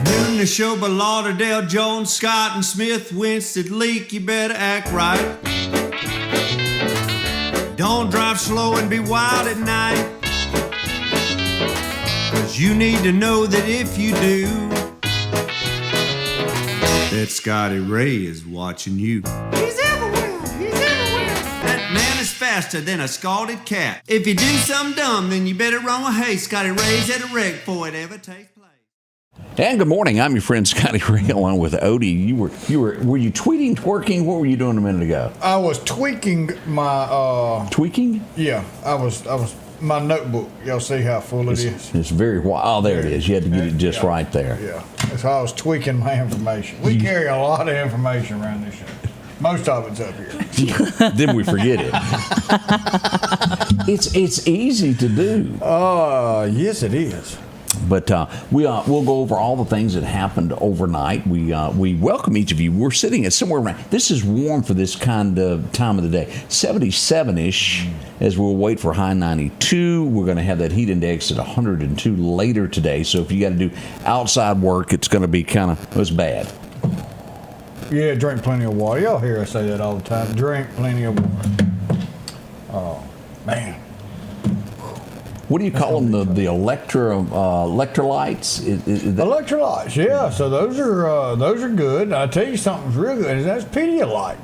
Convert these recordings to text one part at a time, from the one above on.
Doing the show by Lauderdale, Jones, Scott, and Smith. Winston, Leak, you better act right. Don't drive slow and be wild at night. 'Cause you need to know that if you do, that Scotty Ray is watching you. He's everywhere, he's everywhere. That man is faster than a scalded cat. If you do something dumb, then you better run with haste. Scotty Ray's at a wreck before it ever takes place. And good morning. I'm your friend Scotty Ray, along with Odie. Were you tweeting, twerking? What were you doing a minute ago? I was tweaking my. Tweaking? Yeah, I was. My notebook. Y'all see how full it is? It's very wide. Oh, there it is. You had to get it just right there. Yeah, that's how I was tweaking my information. We carry a lot of information around this show. Most of it's up here. Then we forget it. It's easy to do. Yes, it is. But we'll go over all the things that happened overnight. We welcome each of you. We're sitting at somewhere around. This is warm for this kind of time of the day. 77-ish as we'll wait for high 92. We're going to have that heat index at 102 later today. So if you got to do outside work, it's going to be it's bad. Yeah, drink plenty of water. Y'all hear us say that all the time. Drink plenty of water. Oh, man. What do you call them? The electrolytes? Electrolytes, yeah. So those are good. I tell you something's real good. And that's Pedialyte.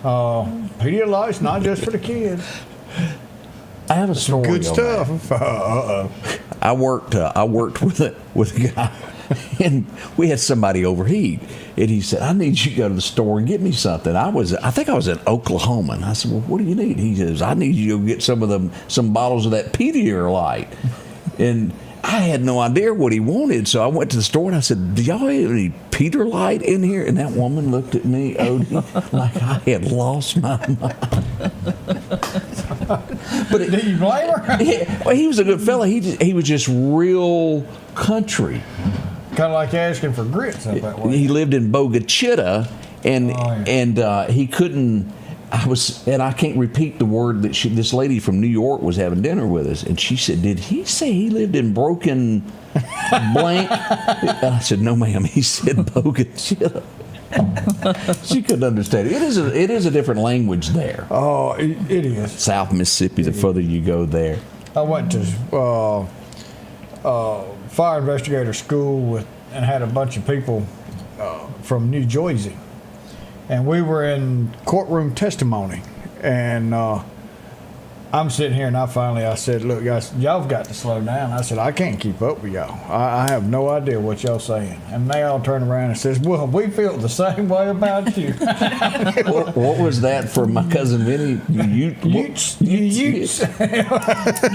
Pedialyte's not just for the kids. I have a story. Good stuff. I worked with a guy, and we had somebody overheat, and he said, "I need you to go to the store and get me something." I think I was in Oklahoma, and I said, "Well, what do you need?" He says, "I need you to get some bottles of that Pedialyte," and I had no idea what he wanted, so I went to the store and I said, "Do y'all have any Pedialyte in here?" And that woman looked at me, Odie, like I had lost my mind. But Did you blame her? He was a good fella. He was just real country. Kind of like asking for grits up that way. He lived in Bogachita, and he couldn't. I can't repeat the word that this lady from New York was having dinner with us, and she said, "Did he say he lived in Broken Blank?" And I said, "No, ma'am. He said Bogachita." She couldn't understand it. It is a different language there. Oh, it is. South Mississippi. The further you go there. I went to fire investigator school and had a bunch of people from New Jersey, and we were in courtroom testimony, and I'm sitting here, and I said, "Look, guys, y'all got to slow down." I said, "I can't keep up with y'all. I have no idea what y'all saying." And they all turn around and says, "Well, we feel the same way about you." What was that for my cousin Vinny? Utes.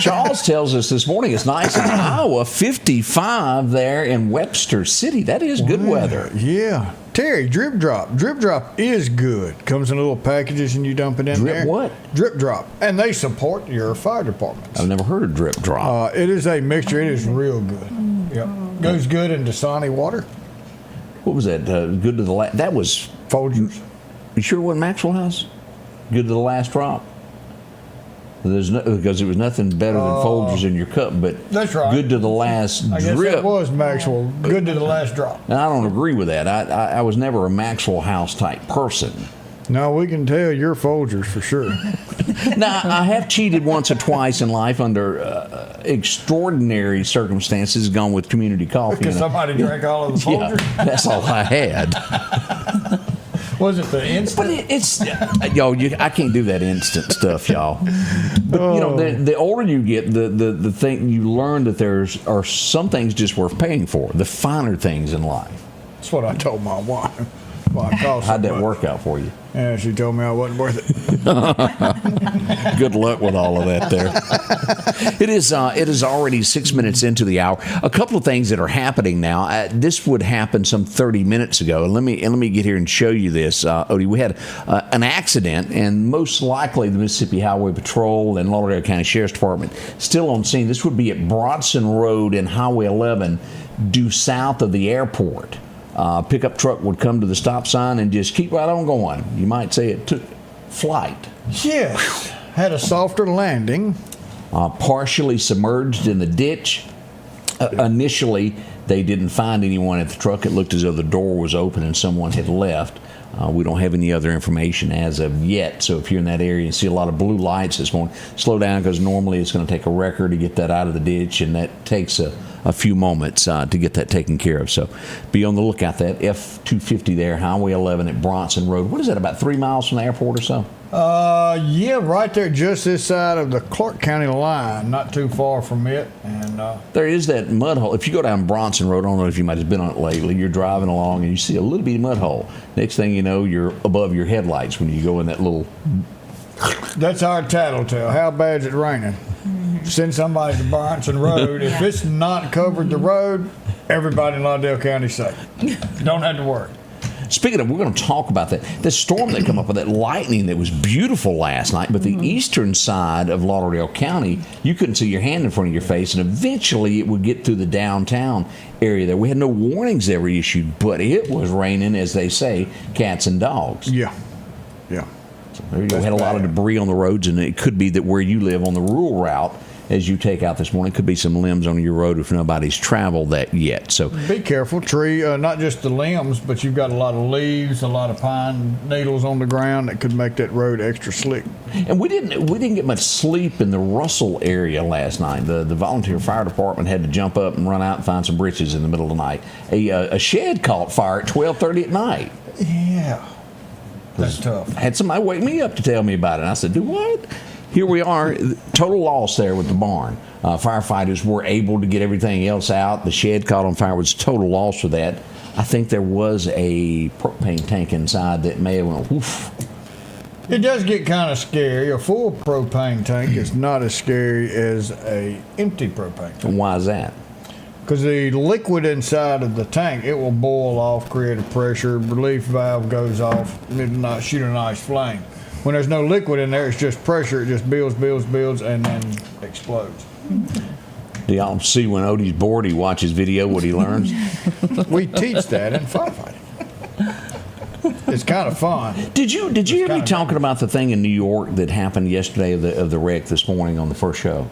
Charles tells us this morning it's nice in Iowa, 55 there in Webster City. That is good weather. Yeah. Terry, Drip Drop. Drip Drop is good. Comes in little packages and you dump it in there. Drip what? Drip Drop. And they support your fire departments. I've never heard of Drip Drop. It is a mixture. It is real good. Yep. Goes good in Dasani water. What was that? Good to the last? That was Folgers. You sure it wasn't Maxwell House? Good to the last drop? Because it was nothing better than Folgers in your cup, but that's right. Good to the last I guess drip. That was Maxwell. Good to the last drop. And I don't agree with that. I was never a Maxwell House type person. No, we can tell you're Folgers for sure. Now, I have cheated once or twice in life under extraordinary circumstances, gone with community coffee. Because somebody drank all of the Folgers? Yeah, that's all I had. Was it the instant? But it's I can't do that instant stuff, y'all. But the older you get, the thing you learn that there are some things just worth paying for. The finer things in life. That's what I told my wife. How'd that work out for you? Yeah, she told me I wasn't worth it. Good luck with all of that there. It is already 6 minutes into the hour. A couple of things that are happening now. This would happen some 30 minutes ago. And let me get here and show you this. Odie, we had an accident, and most likely the Mississippi Highway Patrol and Lauderdale County Sheriff's Department still on scene. This would be at Brodson Road and Highway 11 due south of the airport. Pickup truck would come to the stop sign and just keep right on going. You might say it took flight. Yes. had a softer landing. Partially submerged in the ditch. Initially, they didn't find anyone at the truck. It looked as though the door was open and someone had left. We don't have any other information as of yet. So if you're in that area and see a lot of blue lights this morning, slow down, because normally it's going to take a wrecker to get that out of the ditch, and that takes a few moments to get that taken care of. So be on the lookout. That F-250 there, Highway 11 at Bronson Road. What is that, about 3 miles from the airport or so? Yeah, right there, just this side of the Clark County line, not too far from it. And there is that mud hole. If you go down Bronson Road, I don't know if you might have been on it lately, you're driving along and you see a little bitty mud hole. Next thing you know, you're above your headlights when you go in that little... That's our tattletale. How bad's it raining? Send somebody to Bronson Road. If it's not covered the road, everybody in Lauderdale County is safe. Don't have to worry. Speaking of, we're going to talk about that. The storm that came up with that lightning that was beautiful last night, but the eastern side of Lauderdale County, you couldn't see your hand in front of your face, and eventually it would get through the downtown area there. We had no warnings ever issued, but it was raining, as they say, cats and dogs. Yeah. So there you go. We had a lot of debris on the roads, and it could be that where you live on the rural route, as you take out this morning, could be some limbs on your road if nobody's traveled that yet. So be careful, tree, not just the limbs, but you've got a lot of leaves, a lot of pine needles on the ground that could make that road extra slick. And we didn't get much sleep in the Russell area last night. The volunteer fire department had to jump up and run out and find some britches in the middle of the night. A shed caught fire at 12:30 at night. Yeah, that's tough. Had somebody wake me up to tell me about it. And I said, do what? Here we are, total loss there with the barn. Firefighters were able to get everything else out. The shed caught on fire, was total loss for that. I think there was a propane tank inside that may have went woof. It does get kind of scary. A full propane tank is not as scary as a empty propane tank. Why is that? Because the liquid inside of the tank, it will boil off, create a pressure, relief valve goes off, it'll not shoot a nice flame. When there's no liquid in there, it's just pressure. It just builds, and then explodes. Do y'all see when Odie's bored, he watches video, what he learns? We teach that in firefighting. It's kind of fun. Did you hear me talking about the thing in New York that happened yesterday of the wreck this morning on the first show?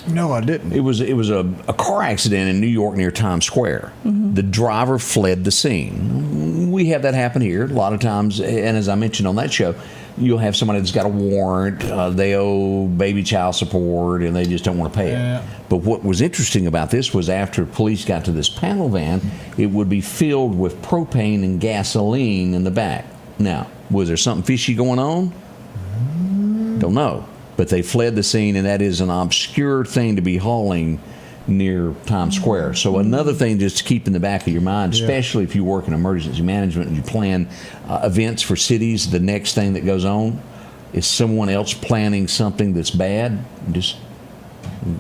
No, I didn't. It was a car accident in New York near Times Square. The driver fled the scene. We have that happen here a lot of times, and as I mentioned on that show, you'll have somebody that's got a warrant, they owe baby child support, and they just don't want to pay it. But what was interesting about this was after police got to this panel van, it would be filled with propane and gasoline in the back. Now, was there something fishy going on? Don't know. But they fled the scene, and that is an obscure thing to be hauling near Times Square. So another thing just to keep in the back of your mind, especially if you work in emergency management and you plan events for cities, the next thing that goes on is someone else planning something that's bad. Just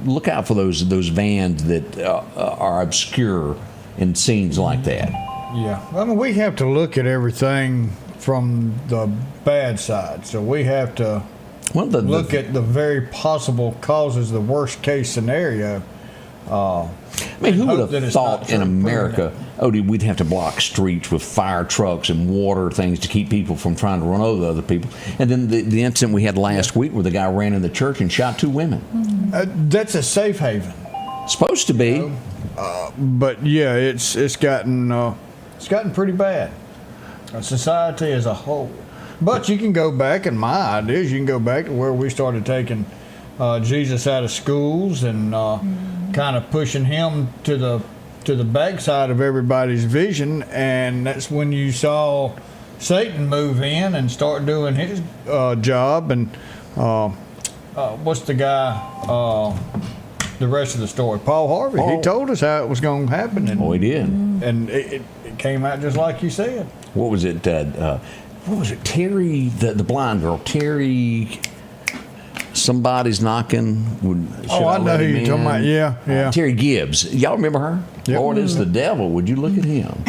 look out for those vans that are obscure in scenes like that. Yeah. I mean, we have to look at everything from the bad side. So we have to look at the very possible causes, the worst case scenario. I mean, who would have thought in America, Odie, we'd have to block streets with fire trucks and water things to keep people from trying to run over other people? And then the incident we had last week where the guy ran in the church and shot 2 women. That's a safe haven. Supposed to be. But yeah, it's gotten pretty bad. Society as a whole. But you can go back, and my idea is you can go back to where we started taking Jesus out of schools and kind of pushing him to the backside of everybody's vision, and that's when you saw Satan move in and start doing his job. And what's the guy? The rest of the story, Paul Harvey. He told us how it was going to happen. And, he did. And it came out just like you said. What was it? What was it? Terry, the blind girl. Terry. Somebody's knocking. I know who you're talking about. Yeah. Terry Gibbs. Y'all remember her? Yep. Lord is the devil. Would you look at him?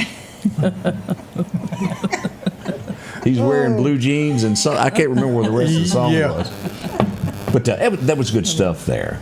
He's wearing blue jeans and I can't remember what the rest of the song was. But that was good stuff there.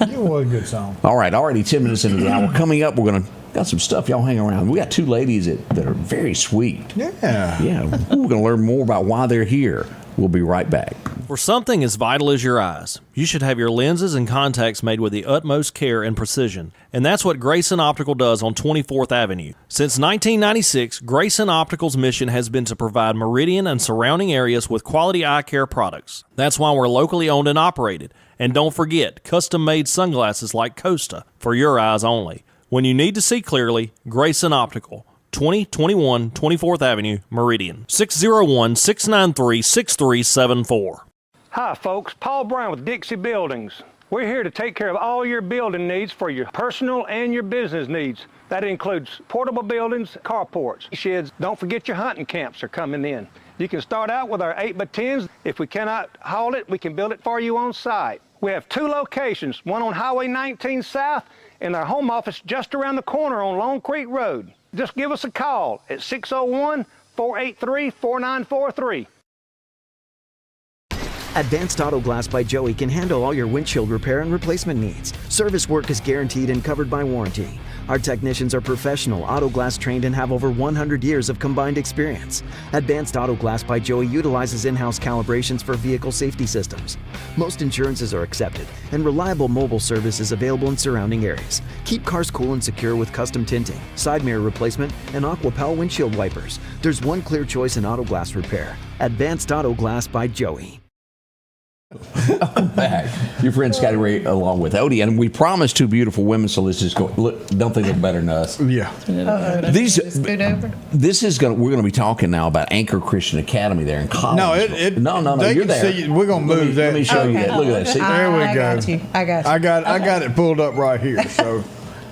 It was a good song. All right, already 10 minutes into the hour. Coming up, we're got some stuff. Y'all hang around. We got 2 ladies that are very sweet. Yeah. We're going to learn more about why they're here. We'll be right back. For something as vital as your eyes, you should have your lenses and contacts made with the utmost care and precision. And that's what Grayson Optical does on 24th Avenue. Since 1996, Grayson Optical's mission has been to provide Meridian and surrounding areas with quality eye care products. That's why we're locally owned and operated. And don't forget, custom-made sunglasses like Costa for your eyes only. When you need to see clearly, Grayson Optical. 2021 24th Avenue, Meridian. 601-693-6374. Hi folks, Paul Brown with Dixie Buildings. We're here to take care of all your building needs for your personal and your business needs. That includes portable buildings, carports, sheds. Don't forget your hunting camps are coming in. You can start out with our 8x10s. If we cannot haul it, we can build it for you on site. We have 2 locations, one on Highway 19 South and our home office just around the corner on Long Creek Road. Just give us a call at 601-483-4943. Advanced Auto Glass by Joey can handle all your windshield repair and replacement needs. Service work is guaranteed and covered by warranty. Our technicians are professional, auto glass trained, and have over 100 years of combined experience. Advanced Auto Glass by Joey utilizes in-house calibrations for vehicle safety systems. Most insurances are accepted, and reliable mobile service is available in surrounding areas. Keep cars cool and secure with custom tinting, side mirror replacement, and Aquapel windshield wipers. There's one clear choice in auto glass repair. Advanced Auto Glass by Joey. Back. Your friend Scotty Ray along with Odie, and we promised 2 beautiful women, so let's just go. Look, don't think they're better than us. Yeah. This is going. We're going to be talking now about Anchor Christian Academy there in college. No, you're there. We're going to move that. Let me show you that. Look at that. See? There we go. I got you. I got it pulled up right here, so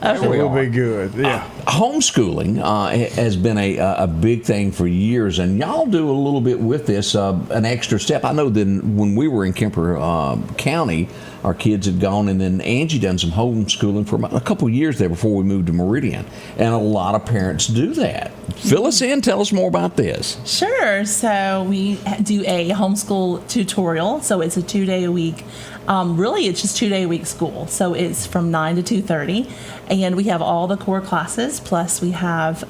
we'll be good. Yeah. Homeschooling has been a big thing for years, and y'all do a little bit with this, an extra step. I know that when we were in Kemper County, our kids had gone, and then Angie done some homeschooling for a couple of years there before we moved to Meridian, and a lot of parents do that. Fill us in. Tell us more about this. Sure. So we do a homeschool tutorial. So it's a 2-day-a-week. Really, it's just 2-day-a-week school. So it's from 9 to 2:30, and we have all the core classes. Plus, we have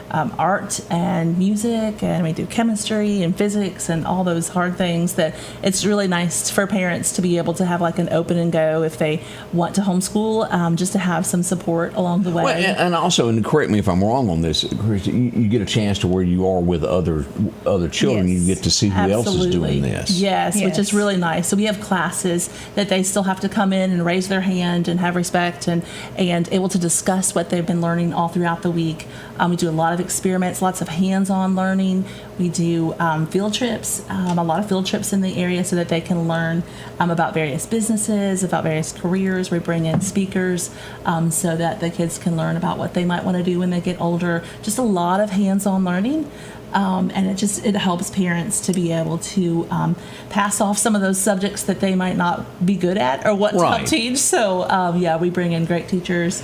art and music, and we do chemistry and physics and all those hard things that it's really nice for parents to be able to have like an open and go if they want to homeschool, just to have some support along the way. Well, and also, and correct me if I'm wrong on this, you get a chance to where you are with other children. Yes, you get to see who else is doing this. Yes, which is really nice. So we have classes that they still have to come in and raise their hand and have respect and able to discuss what they've been learning all throughout the week. We do a lot of experiments, lots of hands-on learning. We do field trips, a lot of field trips in the area so that they can learn about various businesses, about various careers. We bring in speakers so that the kids can learn about what they might want to do when they get older. Just a lot of hands-on learning. And it helps parents to be able to pass off some of those subjects that they might not be good at or want to help teach. So, we bring in great teachers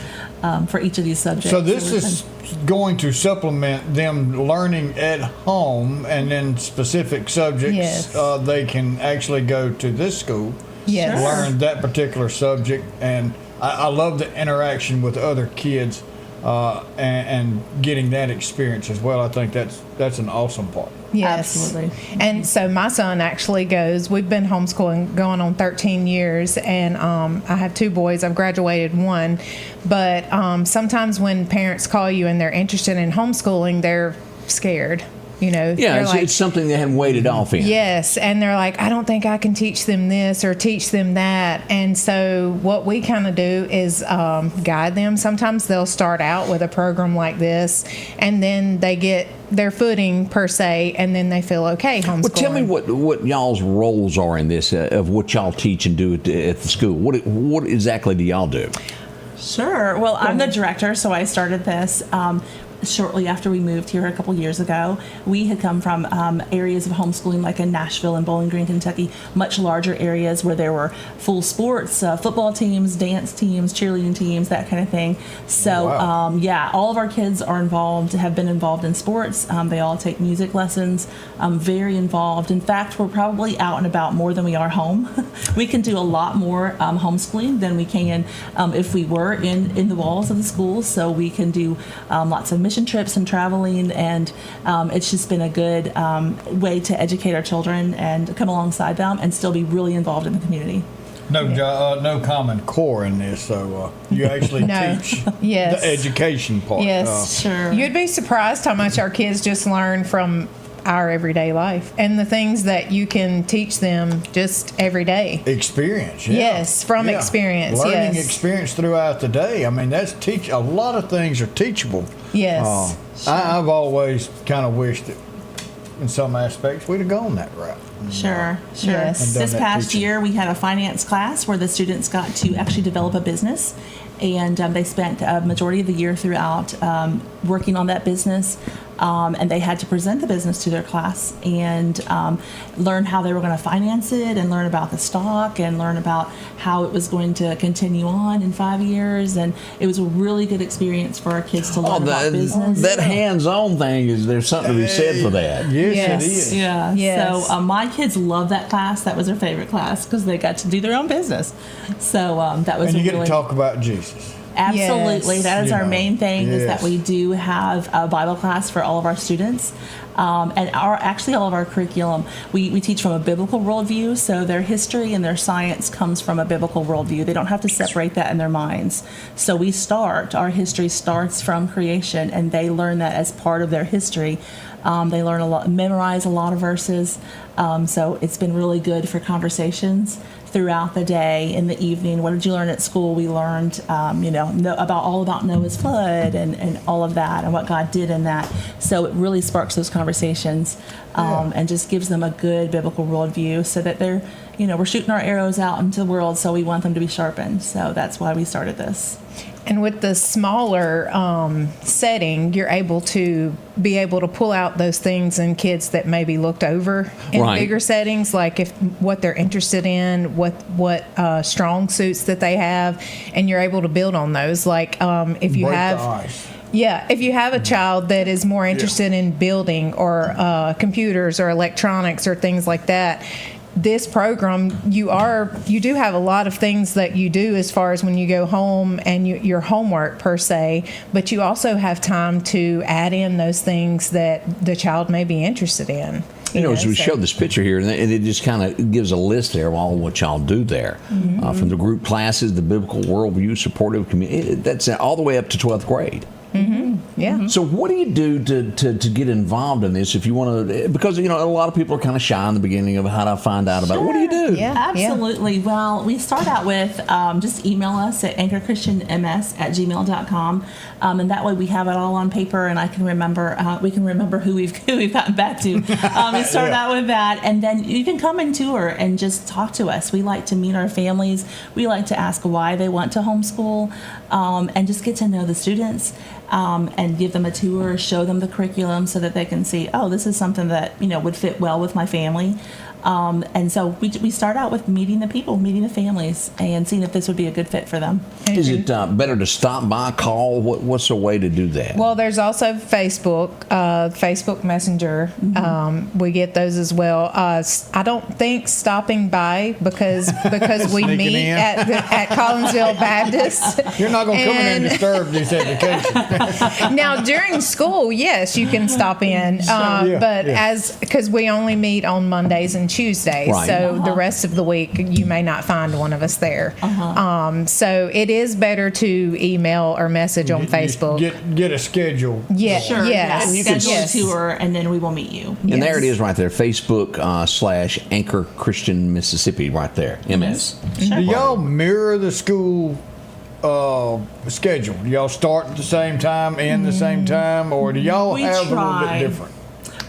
for each of these subjects. So this is going to supplement them learning at home, and then specific subjects they can actually go to this school, learn that particular subject. And I love the interaction with other kids. And getting that experience as well. I think that's an awesome part. Yes. Absolutely. And so my son actually we've been homeschooling going on 13 years, and I have 2 boys. I've graduated 1. But sometimes when parents call you and they're interested in homeschooling, they're scared. It's something they hadn't waited off in. Yes, and they're like, I don't think I can teach them this or teach them that. And so what we kind of do is guide them. Sometimes they'll start out with a program like this, and then they get their footing per se, and then they feel okay homeschooling. Well, tell me what y'all's roles are in this, of what y'all teach and do at the school. What exactly do y'all do? Sure. Well, I'm the director, so I started this shortly after we moved here a couple years ago. We had come from areas of homeschooling like in Nashville and Bowling Green, Kentucky, much larger areas where there were full sports, football teams, dance teams, cheerleading teams, that kind of thing. So, all of our kids are have been involved in sports. They all take music lessons, very involved. In fact, we're probably out and about more than we are home. We can do a lot more homeschooling than we can if we were in the walls of the school. So we can do lots of mission mission trips and traveling, and it's just been a good way to educate our children and come alongside them and still be really involved in the community. No common core in this, so you actually teach Yes. the education part. Yes, Sure. You'd be surprised how much our kids just learn from our everyday life and the things that you can teach them just every day. Experience, yeah. Yes, from experience, Learning yes. experience throughout the day. I mean, a lot of things are teachable. Yes. I've always kind of wished that in some aspects we'd have gone that route. Sure. Yes. And done This that past teaching. year, we had a finance class where the students got to actually develop a business, and they spent a majority of the year throughout working on that business. And they had to present the business to their class and learn how they were going to finance it, and learn about the stock, and learn about how it was going to continue on in 5 years. And it was a really good experience for our kids to learn about business. That hands-on thing there's something to be said for that. Yes, Yes. it is. Yeah. Yes. So my kids loved that class. That was their favorite class because they got to do their own business. So that was And you a get really to talk about Jesus. Absolutely. Yes. That is You our know, main thing, is that yes. we do have a Bible class for all of our students. And all of our curriculum, we teach from a biblical worldview, so their history and their science comes from a biblical worldview. They don't have to separate that in their minds. So our history starts from creation, and they learn that as part of their history. They learn a lot, memorize a lot of verses. So it's been really good for conversations throughout the day. In the evening, what did you learn at school? We learned, all about Noah's flood and all of that, and what God did in that. So it really sparks those conversations, and just gives them a good biblical worldview, so that they're, we're shooting our arrows out into the world, so we want them to be sharpened. So that's why we started this. And with the smaller setting, you're able to pull out those things in kids that maybe looked over in Right. bigger settings, like what they're interested in, what strong suits that they have, and you're able to build on those. Like if you Break have. the ice. Yeah, if you have a child that is more interested in building or computers or electronics or things like that, this program, you do have a lot of things that you do as far as when you go home and your homework per se, but you also have time to add in those things that the child may be interested in. As we showed this picture here, and it just kind of gives a list there of all what y'all do there. From the group classes, the biblical worldview, supportive community, that's all the way up to 12th grade. Yeah. So what do you do to get involved in this if you want to? Because, a lot of people are kind of shy in the beginning of how to find out about it. What do you do? Yeah. Absolutely. Well, we start out with just email us at anchorchristianms@gmail.com, and that way we have it all on paper, and I can remember. We can remember who we've gotten back to. We start out with that, and then you can come and tour and just talk to us. We like to meet our families. We like to ask why they want to homeschool, and just get to know the students. And give them a tour, show them the curriculum so that they can see, this is something that, would fit well with my family. And so we start out with meeting the people, meeting the families, and seeing if this would be a good fit for them. Is it better to stop by, call? What's the way to do that? Well, there's also Facebook Messenger. We get those as well. I don't think stopping by because we Sneaking meet in. at Collinsville Baptist. You're not going to come in and And- disturb this education. Now during school, yes, you can stop in, because we only meet on Mondays and Tuesdays, Right. so the rest of the week you may not find one of us there. So it is better to email or message on Facebook. Get a schedule. Yeah, Sure. yes, And you can yes. schedule a tour, and then we will meet you. And there it is right there, Facebook / Anchor Christian Mississippi right there, MS. Do y'all mirror the school schedule? Do y'all start at the same time, end the same time, or do y'all We have a little try. bit different?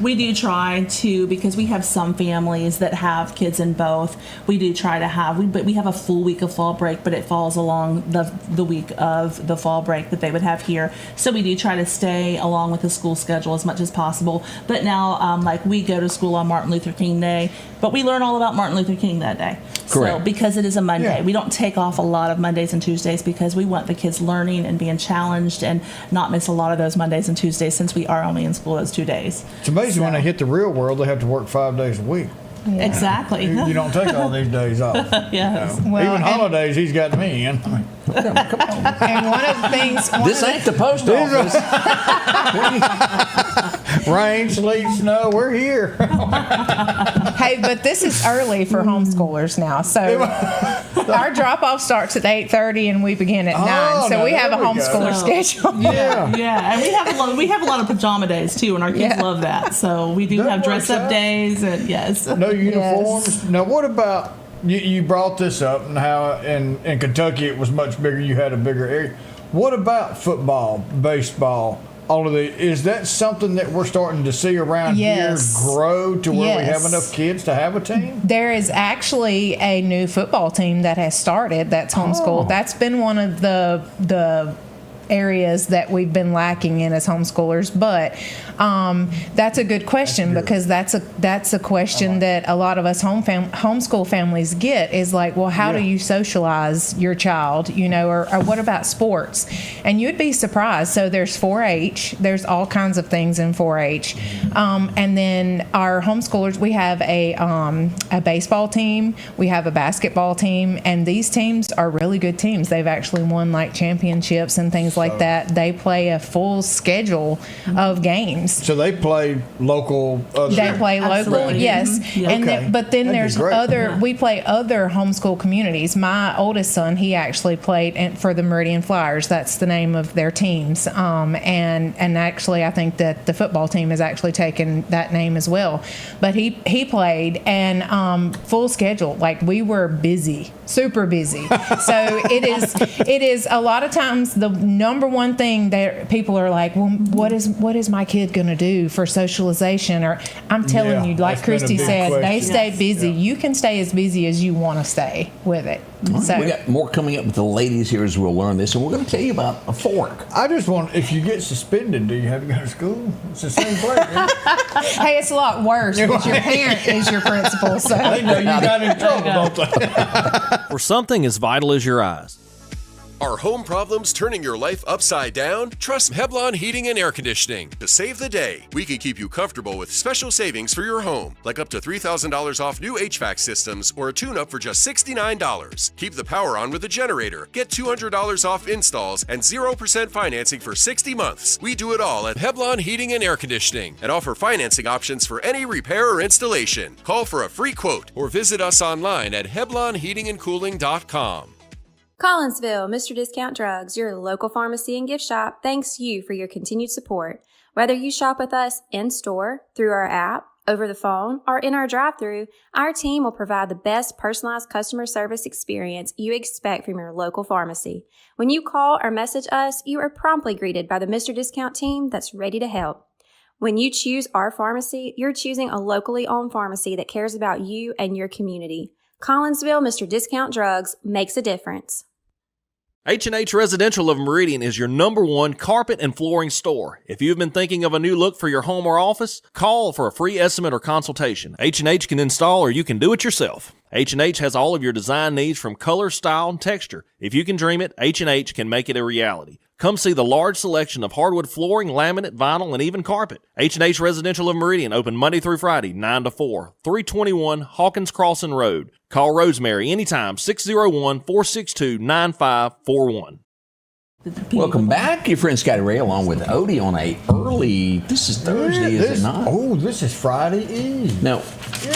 We do try to, because we have some families that have kids in both. We do try to have, but we have a full week of fall break, but it falls along the week of the fall break that they would have here. So we do try to stay along with the school schedule as much as possible. But now, like, we go to school on Martin Luther King Day, but we learn all about Martin Luther King that day. Correct. So because it is a Monday, Yeah. we don't take off a lot of Mondays and Tuesdays because we want the kids learning and being challenged and not miss a lot of those Mondays and Tuesdays, since we are only in school those 2 days. It's amazing when they hit the real world, they have to work 5 days a week. Exactly. You don't take all these days off. Yes. Well, Even and- holidays, he's got me in. And one of the things, This ain't the post office. Rain, sleet, snow, we're here. hey, but this is early for homeschoolers now. So our drop off starts at 8:30 and we begin at 9. So now we have a there we go. homeschooler schedule. Yeah. Yeah, and we have a lot of pajama days too, and our kids Yeah. love that. So we do That have dress works up out. days, and yes. No uniforms. Now, what about you brought this up and how in Kentucky it was much bigger. You had a bigger area. What about football, baseball? All of the is that something that we're starting to see around Yes. here grow to where we have Yes. enough kids to have a team? There is actually a new football team that has started that's homeschooled. Oh. That's been one of the areas that we've been lacking in as homeschoolers, but that's a good question because that's a question that a lot of us homeschool families get is like, well, how do you socialize your child, or what about sports? And you'd be surprised. So there's 4-H, there's all kinds of things in 4-H, and then our homeschoolers, we have a baseball team, we have a basketball team, and these teams are really good teams. They've actually won like championships and things like that. They play a full schedule of games. So they play local. They play local, Absolutely. yes. Yeah. And Okay. but then That'd be there's great. other. We play other homeschool communities. My oldest son, he actually played for the Meridian Flyers. That's the name of their teams. And actually, I think that the football team has actually taken that name as well. But he played and full schedule. Like we were busy, super busy. So it is a lot of times the number one thing that people are like, well, what is my kid going to do for socialization? Or I'm telling Yeah, you, like that's been a Christy big said, they question. stay Yes. busy. Yeah. You can stay as busy as you want to stay with it. So We got more coming up with the ladies here as we'll learn this, and we're going to tell you about a fork. I just want, if you get suspended, do you have to go to school? It's the same place. Isn't it? hey, it's a lot worse because your parent is your principal. So They know you got in trouble, don't they? For something as vital as your eyes. Are home problems turning your life upside down? Trust Heblon Heating and Air Conditioning to save the day. We can keep you comfortable with special savings for your home, like up to $3,000 off new HVAC systems or a tune-up for just $69. Keep the power on with a generator. Get $200 off installs and 0% financing for 60 months. We do it all at Heblon Heating and Air Conditioning and offer financing options for any repair or installation. Call for a free quote or visit us online at HeblonHeatingandCooling.com. Collinsville, Mr. Discount Drugs, your local pharmacy and gift shop, thanks you for your continued support. Whether you shop with us in-store, through our app, over the phone, or in our drive-thru, our team will provide the best personalized customer service experience you expect from your local pharmacy. When you call or message us, you are promptly greeted by the Mr. Discount team that's ready to help. When you choose our pharmacy, you're choosing a locally owned pharmacy that cares about you and your community. Collinsville, Mr. Discount Drugs makes a difference. H&H Residential of Meridian is your #1 carpet and flooring store. If you've been thinking of a new look for your home or office, call for a free estimate or consultation. H&H can install or you can do it yourself. H&H has all of your design needs from color, style, and texture. If you can dream it, H&H can make it a reality. Come see the large selection of hardwood flooring, laminate, vinyl, and even carpet. H&H Residential of Meridian, open Monday through Friday, 9 to 4, 321 Hawkins Crossing Road. Call Rosemary anytime, 601-462-9541. Welcome back. Your friend Scotty Ray along with Odie on a early, this is Thursday, is it not? Oh, this is Friday Eve. Now,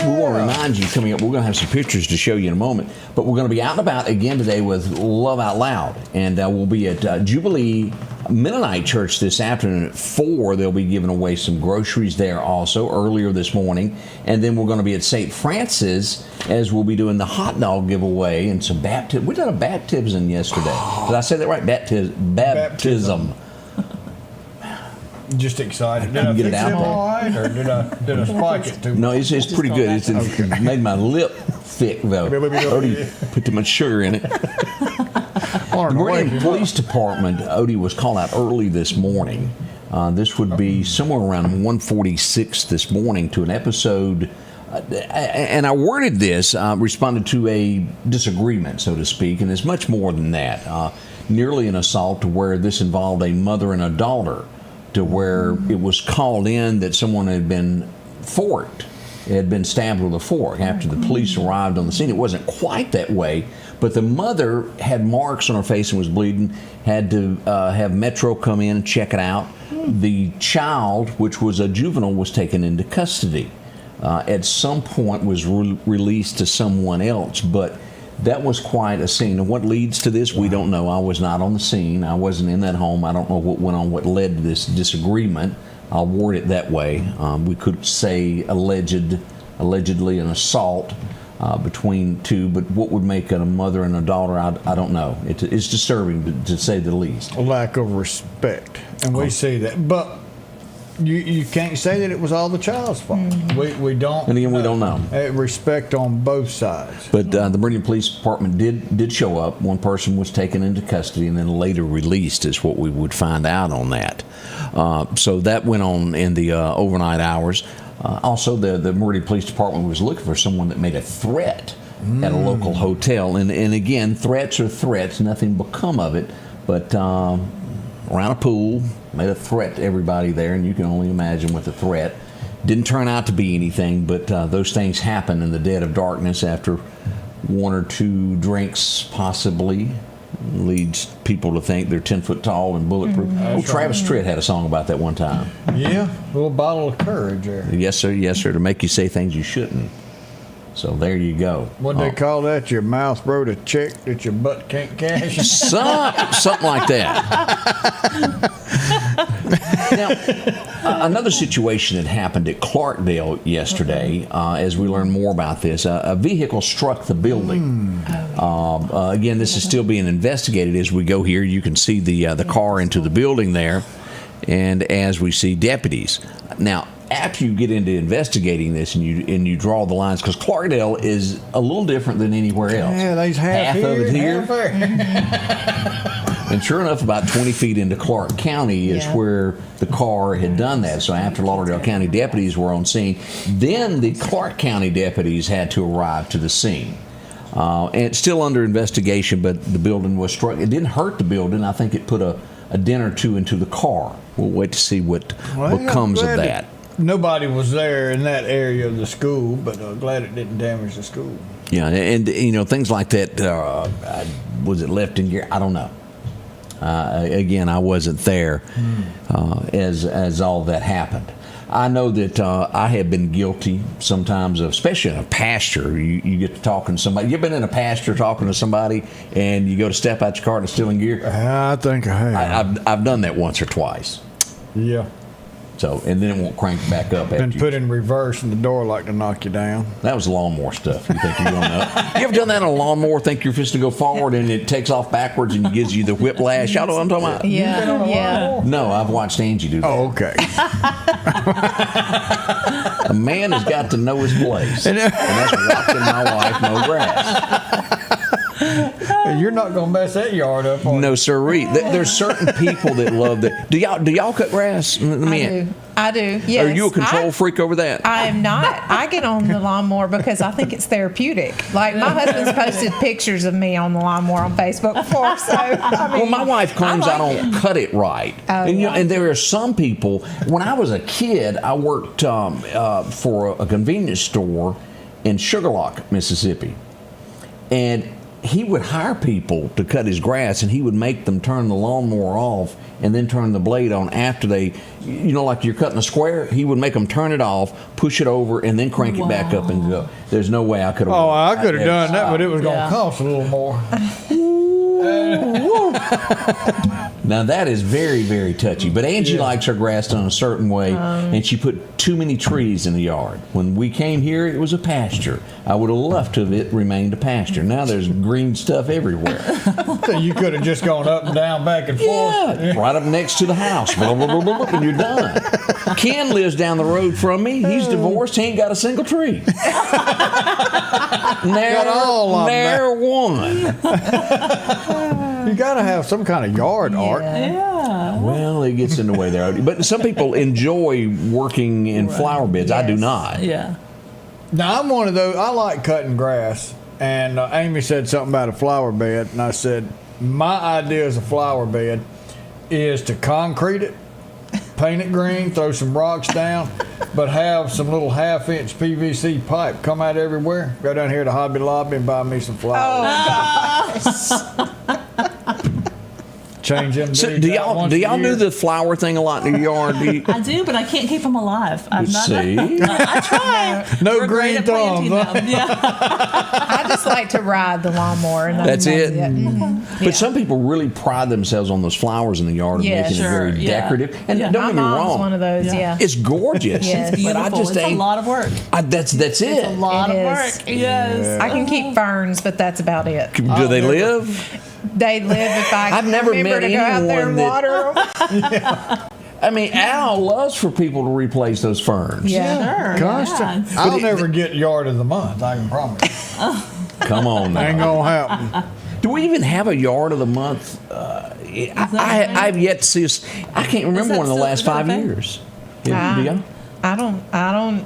we want to remind you coming up, we're going to have some pictures to show you in a moment, but we're going to be out and about again today with Love Out Loud, and we'll be at Jubilee Mennonite Church this afternoon at 4. They'll be giving away some groceries there also earlier this morning, and then we're going to be at St. Francis as we'll be doing the hot dog giveaway and some baptism. We did a baptism yesterday. Did I say that right? Baptism. Just excited. Did You I get it fix out it there? all right, or did I spike it too much? No, it's pretty good. It's made my lip thick, though. Odie put too much sugar in it. The Meridian Police Department, Odie, was called out early this morning. This would be somewhere around 1:46 this morning to an episode, and I worded this, responded to a disagreement, so to speak, and it's much more than that. Nearly an assault to where this involved a mother and a daughter, to where it was called in that someone had been forked had been stabbed with a fork. After the police arrived on the scene, it wasn't quite that way, but the mother had marks on her face and was bleeding, had to have Metro come in and check it out. The child, which was a juvenile, was taken into custody. At some point was released to someone else, but that was quite a scene. And what leads to this, we don't know. I was not on the scene. I wasn't in that home. I don't know what went on, what led to this disagreement. I'll word it that way. We could say allegedly an assault between two, but what would make it a mother and a daughter, I don't know. It's disturbing, to say the least. A lack of respect, and we see that. But you can't say that it was all the child's fault. We don't. And again, we don't know. Respect on both sides. But the Meridian Police Department did show up. One person was taken into custody and then later released, is what we would find out on that. So that went on in the overnight hours. Also, the Meridian Police Department was looking for someone that made a threat at a local hotel. And again, threats are threats. Nothing will come of it. But around a pool, made a threat to everybody there, and you can only imagine what the threat. Didn't turn out to be anything, but those things happen in the dead of darkness after one or two drinks possibly leads people to think they're 10 foot tall and bulletproof. Travis Tritt had a song about that one time. Yeah, a little bottle of courage there. Yes, sir, to make you say things you shouldn't. So there you go. What they call that? Your mouth wrote a check that your butt can't cash? Something like that. Now, another situation that happened at Clarkdale yesterday, as we learn more about this, a vehicle struck the building. Again, this is still being investigated as we go here. You can see the car into the building there, and as we see deputies. Now, after you get into investigating this and you draw the lines, because Clarkdale is a little different than anywhere else. Yeah, there's half of it here. Half there. And sure enough, about 20 feet into Clark County is where the car had done that. So after Lauderdale County deputies were on scene, then the Clark County deputies had to arrive to the scene. And it's still under investigation, but the building was struck. It didn't hurt the building. I think it put a dent or two into the car. We'll wait to see what comes of that. Nobody was there in that area of the school, but glad it didn't damage the school. Yeah, and things like that. Was it left in gear? I don't know. Again, I wasn't there as all that happened. I know that I have been guilty sometimes of, especially in a pasture, you get to talking to somebody. You've been in a pasture talking to somebody, and you go to step out your car and it's still in gear? I think I have. I've done that once or twice. Yeah. So, and then it won't crank back up. Been put in reverse and the door like to knock you down. That was lawnmower stuff. You think you're going to You ever done that on a lawnmower? Think you're just to go forward and it takes off backwards and gives you the whiplash? Y'all know what I'm talking about? Yeah. No, I've watched Angie do that. Oh, okay. A man has got to know his place, and that's watching my wife mow grass. You're not gonna mess that yard up. No, sirree. There's certain people that love that. Do y'all cut grass? I do. Yes. Are you a control freak over that? I am not. I get on the lawnmower because I think it's therapeutic. Like my husband's posted pictures of me on the lawnmower on Facebook before. So well, my wife claims I don't cut it right. And there are some people. When I was a kid, I worked for a convenience store in Sugar Lock, Mississippi, and he would hire people to cut his grass, and he would make them turn the lawnmower off and then turn the blade on after they, like you're cutting a square, he would make them turn it off, push it over, and then crank it back up and go. There's no way I could have. Oh, I could have done that, but it was going to cost a little more. Now that is very, very touchy. But Angie likes her grass done a certain way, and she put too many trees in the yard. When we came here, it was a pasture. I would have loved to have it remained a pasture. Now there's green stuff everywhere. So you could have just gone up and down, back and forth. Yeah, right up next to the house. And you're done. Ken lives down the road from me. He's divorced. He ain't got a single tree. Never one. You got to have some kind of yard art. Yeah. Well, it gets in the way there. But some people enjoy working in flower beds. Yes. I do not. Yeah. Now, I'm one of those. I like cutting grass. And Amy said something about a flower bed. And I said, my idea as a flower bed is to concrete it paint it green, throw some rocks down, but have some little 1/2-inch PVC pipe come out everywhere. Go down here to Hobby Lobby and buy me some flowers. Change them. So do y'all do the flower thing a lot in your yard? I do, but I can't keep them alive. I try. No We're green great at planting thumbs. them. Yeah. I just like to ride the lawnmower. And That's it. Mm-hmm. But some people really pride themselves on those flowers in the yard and Yeah, making it very decorative. And don't My get me mom's wrong, one of those. Yeah. it's gorgeous. Yes. But I just It's ain't. a lot of work. That's it. It's a lot It of is. work. Yes. I can keep ferns, but that's about it. Do they live? They live if I I've never remember met to go out there and anyone water them. I mean, Al loves for people to replace those ferns. Sure. Constant. Yeah. I'll never get yard of the month, I can promise. Come on now. Ain't gonna happen. Do we even have a yard of the month? I've yet to see us. I can't remember that one in the still- last is that 5 okay? years. Do y'all? I don't. I don't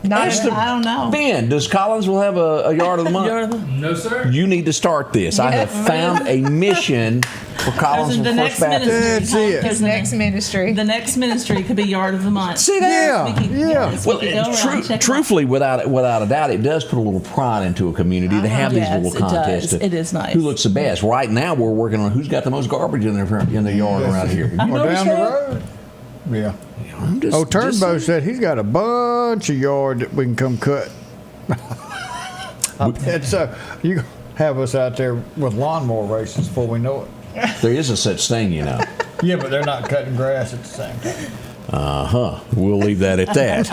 know. Ben, does Collinsville have a yard of the month? No, sir. You need to start this. I have found a mission for Collinsville The First next Baptist. That's it. His next ministry. The next ministry could be yard of the month. See that? Yeah, yeah. Yes, Well, we could go around, check truthfully, without a doubt, it does put a little pride into a community to have these Yes, little it contests. does. It is nice. Who looks the best? Right now, we're working on who's got the most garbage in the yard around here. You Or notice down the that? road. Yeah. I'm just, Turnbow said he's got a bunch of yard that we can come cut. I bet so. You have us out there with lawnmower races before we know it. there is a such thing, you know. Yeah, but they're not cutting grass at the same time. We'll leave that at that.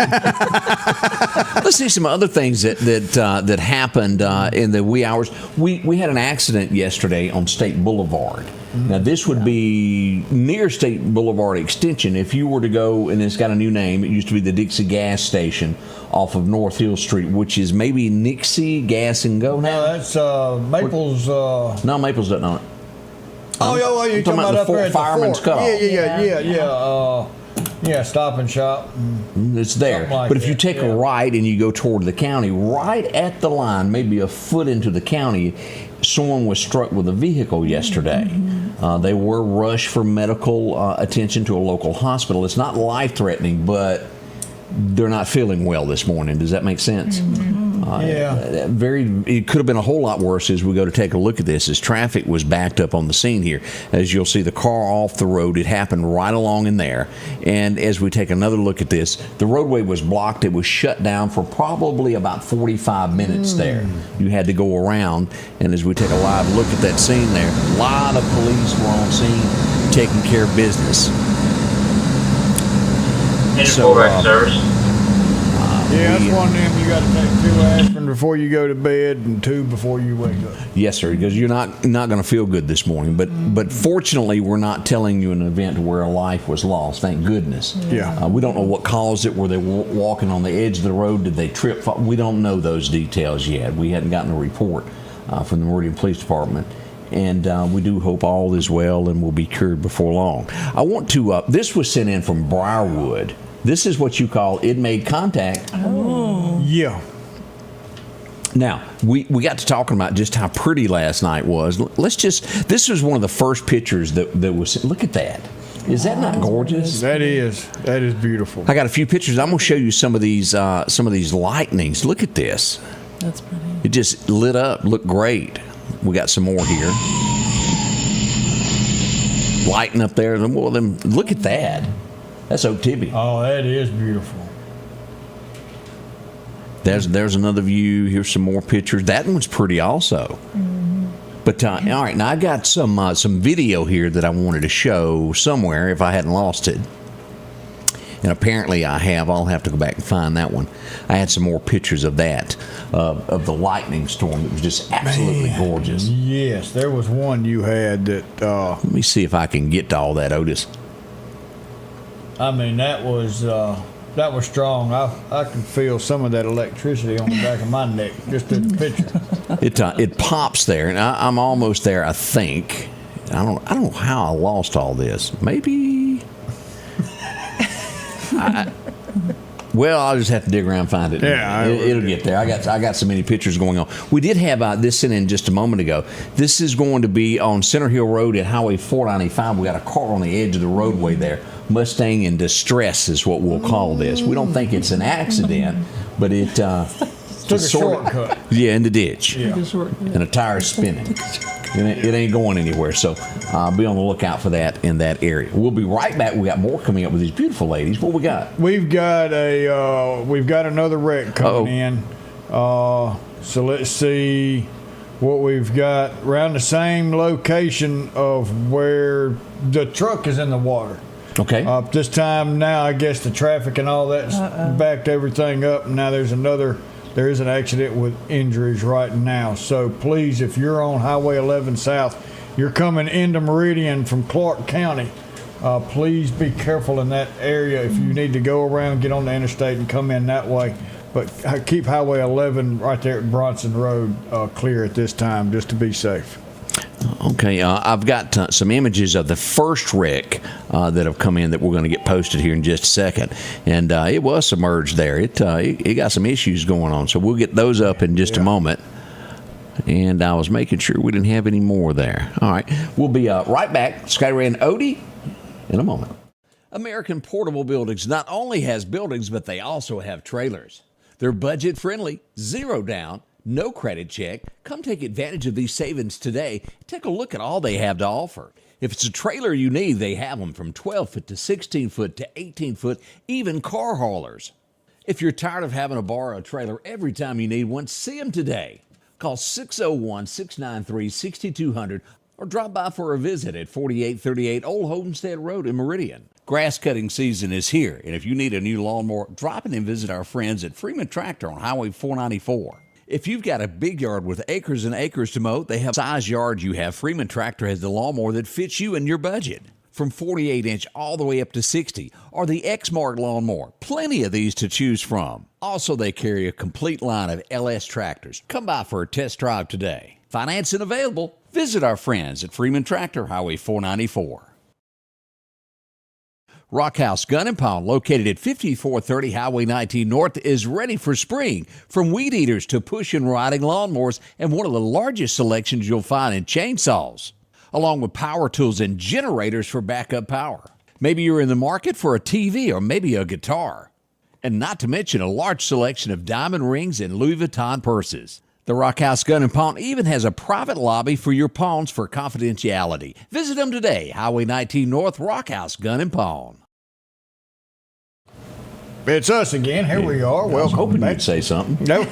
Let's see some other things that happened in the wee hours. We had an accident yesterday on State Boulevard. Now, this would be near State Boulevard Extension. If you were to go, and it's got a new name, it used to be the Dixie Gas Station off of North Hill Street, which is maybe Nixie Gas and Go now. No, that's Maples. No, Maples doesn't own it. Oh, you're talking about the up there at the Fireman's Fort. Cutoff. Yeah. Stop and Shop. It's there. Something like But if you that, take a right and you go toward the county, right at the line, maybe a foot into the county, someone was struck with a vehicle yesterday. They were rushed for medical attention to a local hospital. It's not life-threatening, but they're not feeling well this morning. Does that make sense? It could have been a whole lot worse as we go to take a look at this, as traffic was backed up on the scene here. As you'll see the car off the road, it happened right along in there. And as we take another look at this, the roadway was blocked. It was shut down for probably about 45 minutes there. You had to go around. And as we take a live look at that scene there, a lot of police were on scene taking care of business. Service. Yeah, that's one of them you got to take 2 aspirin before you go to bed and 2 before you wake up. Yes, sir, because you're not going to feel good this morning. But fortunately, we're not telling you an event where a life was lost. Thank goodness. Yeah. We don't know what caused it. Were they walking on the edge of the road? Did they trip? We don't know those details yet. We hadn't gotten a report from the Meridian Police Department. And we do hope all is well and will be cured before long. I want to, this was sent in from Briarwood. This is what you call it made contact. Oh. Yeah. Now, we got to talking about just how pretty last night was. This was one of the first pictures that was, look at that. Is that not gorgeous? That is beautiful. I got a few pictures. I'm going to show you some of these lightnings. Look at this. That's pretty. It just lit up, looked great. We got some more here. Lighting up there. Well, look at that. That's Oak Tibby. Oh, that is beautiful. There's another view. Here's some more pictures. That one's pretty also. But all right, now I got some video here that I wanted to show somewhere if I hadn't lost it. And apparently I have. I'll have to go back and find that one. I had some more pictures of that, of the lightning storm. It was just absolutely gorgeous. Yes, there was one you had that. Let me see if I can get to all that, Otis. I mean, that was strong. I can feel some of that electricity on the back of my neck just in the picture. It pops there, and I'm almost there. I think. I don't know how I lost all this. Maybe. Well, I'll just have to dig around and find it. Yeah, it'll get there. I got so many pictures going on. We did have this sent in just a moment ago. This is going to be on Center Hill Road at Highway 495. We got a car on the edge of the roadway there. Mustang in distress is what we'll call this. We don't think it's an accident, but it took a shortcut. Yeah, in the ditch. Yeah. And a tire spinning. It ain't going anywhere, so be on the lookout for that in that area. We'll be right back. We got more coming up with these beautiful ladies. What we got? We've got another wreck coming in. So let's see what we've got around the same location of where the truck is in the water. Okay. This time now, I guess the traffic and all that's backed everything up. And now there is an accident with injuries right now. So please, if you're on Highway 11 South, you're coming into Meridian from Clark County, please be careful in that area. If you need to go around, get on the interstate and come in that way. But keep Highway 11 right there at Bronson Road clear at this time, just to be safe. Okay, I've got some images of the first wreck that have come in that we're going to get posted here in just a second, and it was submerged there. It got some issues going on, so we'll get those up in just a moment. And I was making sure we didn't have any more there. All right, we'll be right back. Scotty Ray and Odie in a moment. American Portable Buildings not only has buildings, but they also have trailers. They're budget friendly, zero down, no credit check. Come take advantage of these savings today. Take a look at all they have to offer. If it's a trailer you need, they have them from 12-foot to 16-foot to 18-foot, even car haulers. If you're tired of having to borrow a trailer every time you need one, see them today. Call 601-693-6200 or drop by for a visit at 4838 Old Homestead Road in Meridian. Grass cutting season is here, and if you need a new lawnmower, drop in and visit our friends at Freeman Tractor on Highway 494. If you've got a big yard with acres and acres to mow, they have size yard you have. Freeman Tractor has the lawnmower that fits you and your budget. From 48-inch all the way up to 60, or the X-Mark lawnmower. Plenty of these to choose from. Also, they carry a complete line of LS tractors. Come by for a test drive today. Financing available. Visit our friends at Freeman Tractor, Highway 494. Rockhouse Gun & Pawn, located at 5430 Highway 19 North, is ready for spring. From weed eaters to push and riding lawnmowers, and one of the largest selections you'll find in chainsaws, along with power tools and generators for backup power. Maybe you're in the market for a TV or maybe a guitar. And not to mention a large selection of diamond rings and Louis Vuitton purses. The Rockhouse Gun & Pawn even has a private lobby for your pawns for confidentiality. Visit them today, Highway 19 North, Rockhouse Gun & Pawn. It's us again. Here we are. Welcome. I was hoping back. you'd say something. Nope.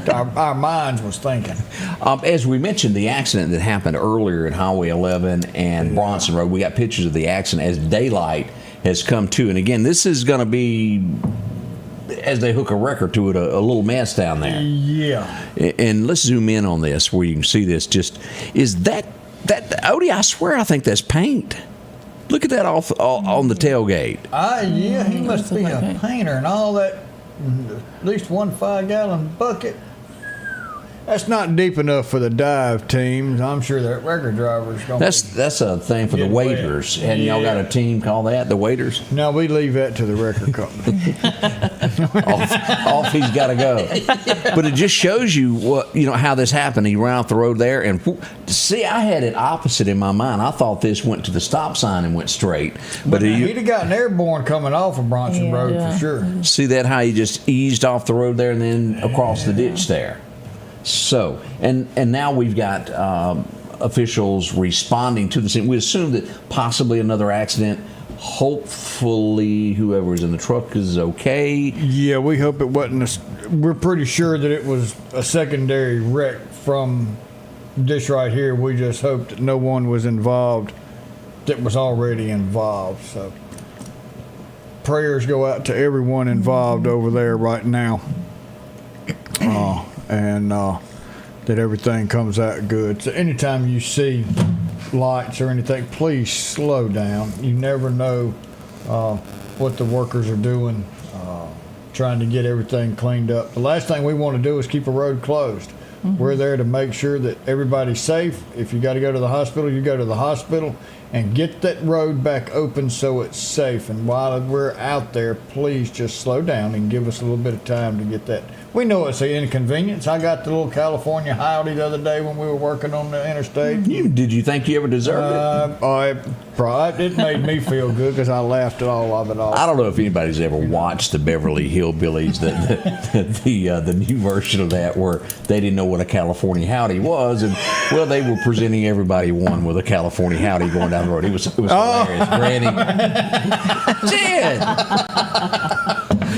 our minds was thinking. As we mentioned, the accident that happened earlier at Highway 11 and Bronson Road, we got pictures of the accident as daylight has come to. And again, this is going to be, as they hook a record to it, a little mess down there. Yeah. And let's zoom in on this where you can see this. Is that Odie, I swear I think that's paint. Look at that on the tailgate. Yeah, he must be a painter and all that. At least 1 5-gallon bucket. That's not deep enough for the dive teams. I'm sure that record driver's going to That's a thing for the waiters. And y'all got a team called that, the waiters? No, we leave that to the record company. off he's got to go. But it just shows you how this happened. He ran off the road there, and see, I had it opposite in my mind. I thought this went to the stop sign and went straight. But he'd have gotten airborne coming off of Bronson Road for sure. See that how he just eased off the road there and then across the ditch there. So, and now we've got officials responding to the scene. We assume that possibly another accident. Hopefully, whoever's in the truck is okay. Yeah, we hope it wasn't. We're pretty sure that it was a secondary wreck from this right here. We just hope that no one was involved that was already involved. So, prayers go out to everyone involved over there right now. And that everything comes out good. So anytime you see lights or anything, please slow down. You never know what the workers are doing, trying to get everything cleaned up. The last thing we want to do is keep a road closed. We're there to make sure that everybody's safe. If you got to go to the hospital, you go to the hospital, and get that road back open so it's safe. And while we're out there, please just slow down and give us a little bit of time to get that. We know it's an inconvenience. I got the little California howdy the other day when we were working on the interstate. Did you think you ever deserved it? It made me feel good because I laughed at all of it all. I don't know if anybody's ever watched the Beverly Hillbillies, the new version of that, where they didn't know what a California howdy was, and well, they were presenting everybody one with a California howdy going down the road. It was hilarious. Granny, Jen.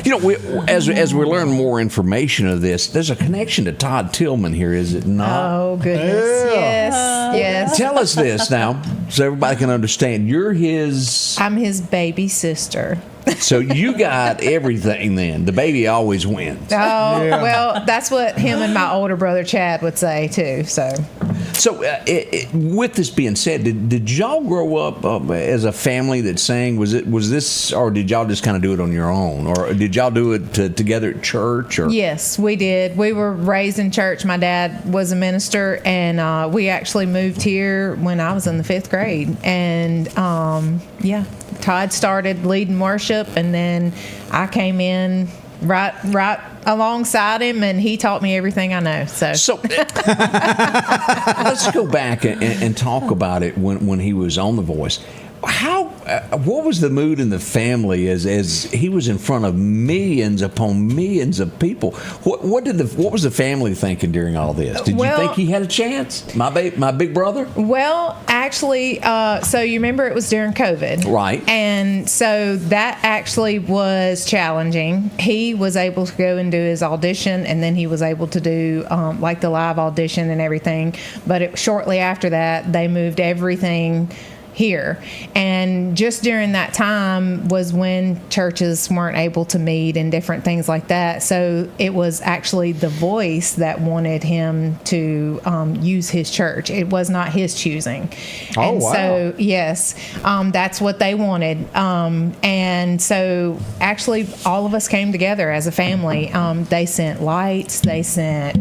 You know, as we learn more information of this, there's a connection to Todd Tillman here, is it not? Oh, goodness. Yeah. Yes. Tell us this now, so everybody can understand. I'm his baby sister. So you got everything then. The baby always wins. Oh, yeah. Well, that's what him and my older brother Chad would say, too. So with this being said, did y'all grow up as a family that sang? Was this, or did y'all just kind of do it on your own? Or did y'all do it together at church? Or? Yes, we did. We were raised in church. My dad was a minister, and we actually moved here when I was in the 5th grade. And, Todd started leading worship, and then I came in right alongside him, and he taught me everything I know. So let's go back and talk about it when he was on The Voice. What was the mood in the family as he was in front of millions upon millions of people? What was the family thinking during all this? Did you think he had a chance? My big brother? Well, actually, so you remember it was during COVID, right? And so that actually was challenging. He was able to go and do his audition, and then he was able to do like the live audition and everything. But shortly after that, they moved everything here, and just during that time was when churches weren't able to meet and different things like that. So it was actually The Voice that wanted him to use his church. It was not his choosing. Oh, wow. So yes, that's what they wanted. And so actually all of us came together as a family. They sent lights, they sent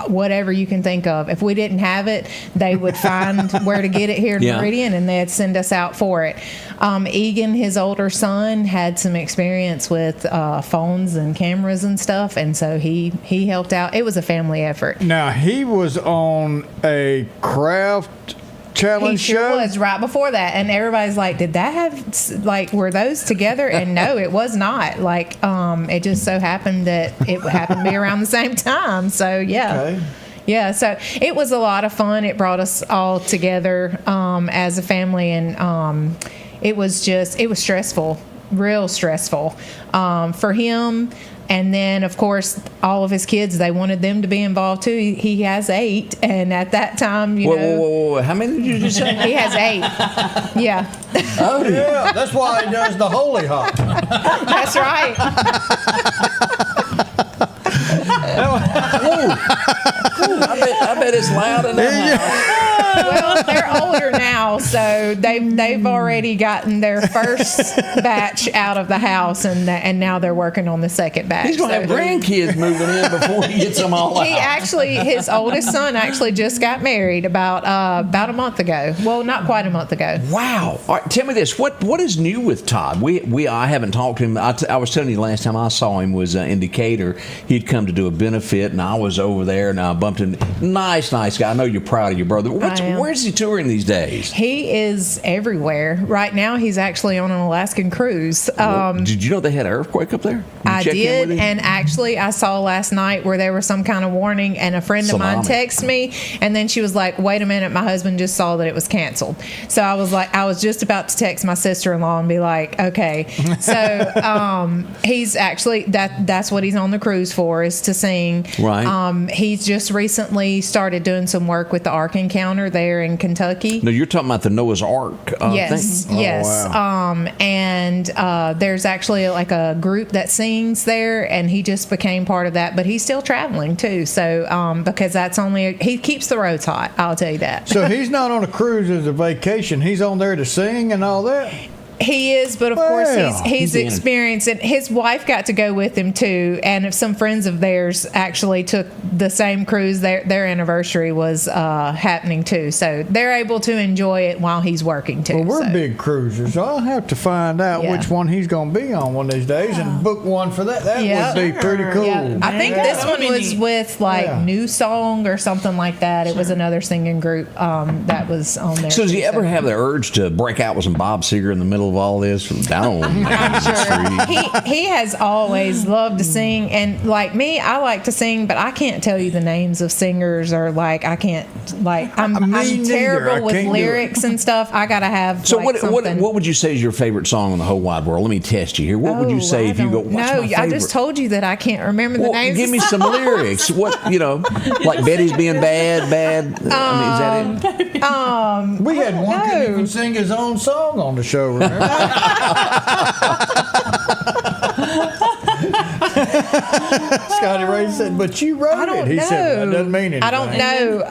whatever you can think of. If we didn't have it, they would find where to get it here in Meridian, and they'd send us out for it. Egan, his older son, had some experience with phones and cameras and stuff, and so he helped out. It was a family effort. Now, he was on a craft challenge show? He sure show? was right before that, and everybody's like, did that have, like, were those together? And no, it was not. Like, it just so happened that it happened to be around the same time. So yeah. Okay. Yeah, so it was a lot of fun. It brought us all together as a family, and it was stressful, real stressful for him. And then, of course, all of his kids, they wanted them to be involved, too. He has 8, and at that time, Whoa. How many did you just say? He has 8. Yeah. Oh, yeah. That's why he does the holy hop. That's right. I bet it's loud in that house. Well, they're older now, so they've already gotten their first batch out of the house, and now they're working on the second batch. He's going to have grandkids moving in before he gets them all out. His oldest son actually just got married about a month ago. Well, not quite a month ago. Wow. All right, tell me this. What is new with Todd? I haven't talked to him. I was telling you last time I saw him was in Decatur. He'd come to do a benefit, and I was over there, and I bumped into nice guy. I know you're proud of your brother. Where's he touring these days? He is everywhere. Right now, he's actually on an Alaskan cruise. Did you know they had an earthquake up there? I did, and actually, I saw last night where there was some kind of warning, and a friend of mine texted me, and then she was like, wait a minute, my husband just saw that it was canceled. So I was just about to text my sister-in-law and be like, okay. So he's actually, that's what he's on the cruise for, is to sing. Right. He's just recently started doing some work with the Ark Encounter there in Kentucky. No, you're talking about the Noah's Ark yes, thing? Yes. Oh, wow. And there's actually like a group that sings there, and he just became part of that. But he's still traveling too, so because that's he keeps the roads hot. I'll tell you that. So he's not on a cruise as a vacation. He's on there to sing and all that. He is, but of course he's He's in. experienced, and his wife got to go with him too. And if some friends of theirs actually took the same cruise, their anniversary was happening too, so they're able to enjoy it while he's working too. Well, we're so. big cruisers, so I'll have to find out which one he's going to be on one of these days and book one for that. That would be pretty cool. Yeah. I think this one was with New Song or something like that. It was another singing group that was on there. So does he ever have the urge to break out with some Bob Seger in the middle of all this? Down on I'm sure. He has always loved to sing, and like me, I like to sing, but I can't tell you the names of singers, or I can't I'm terrible with lyrics and stuff. I gotta have. So what would you say is your favorite song in the whole wide world? Let me test you here. What would you say if you go? What's my favorite? I just told you that I can't remember the names. Give me some lyrics. What like Betty's being bad. I mean, is that it? We had one kid who could sing his own song on the show. Remember? Scotty Ray said, "But you wrote it." He said, "That doesn't mean anything." I don't know.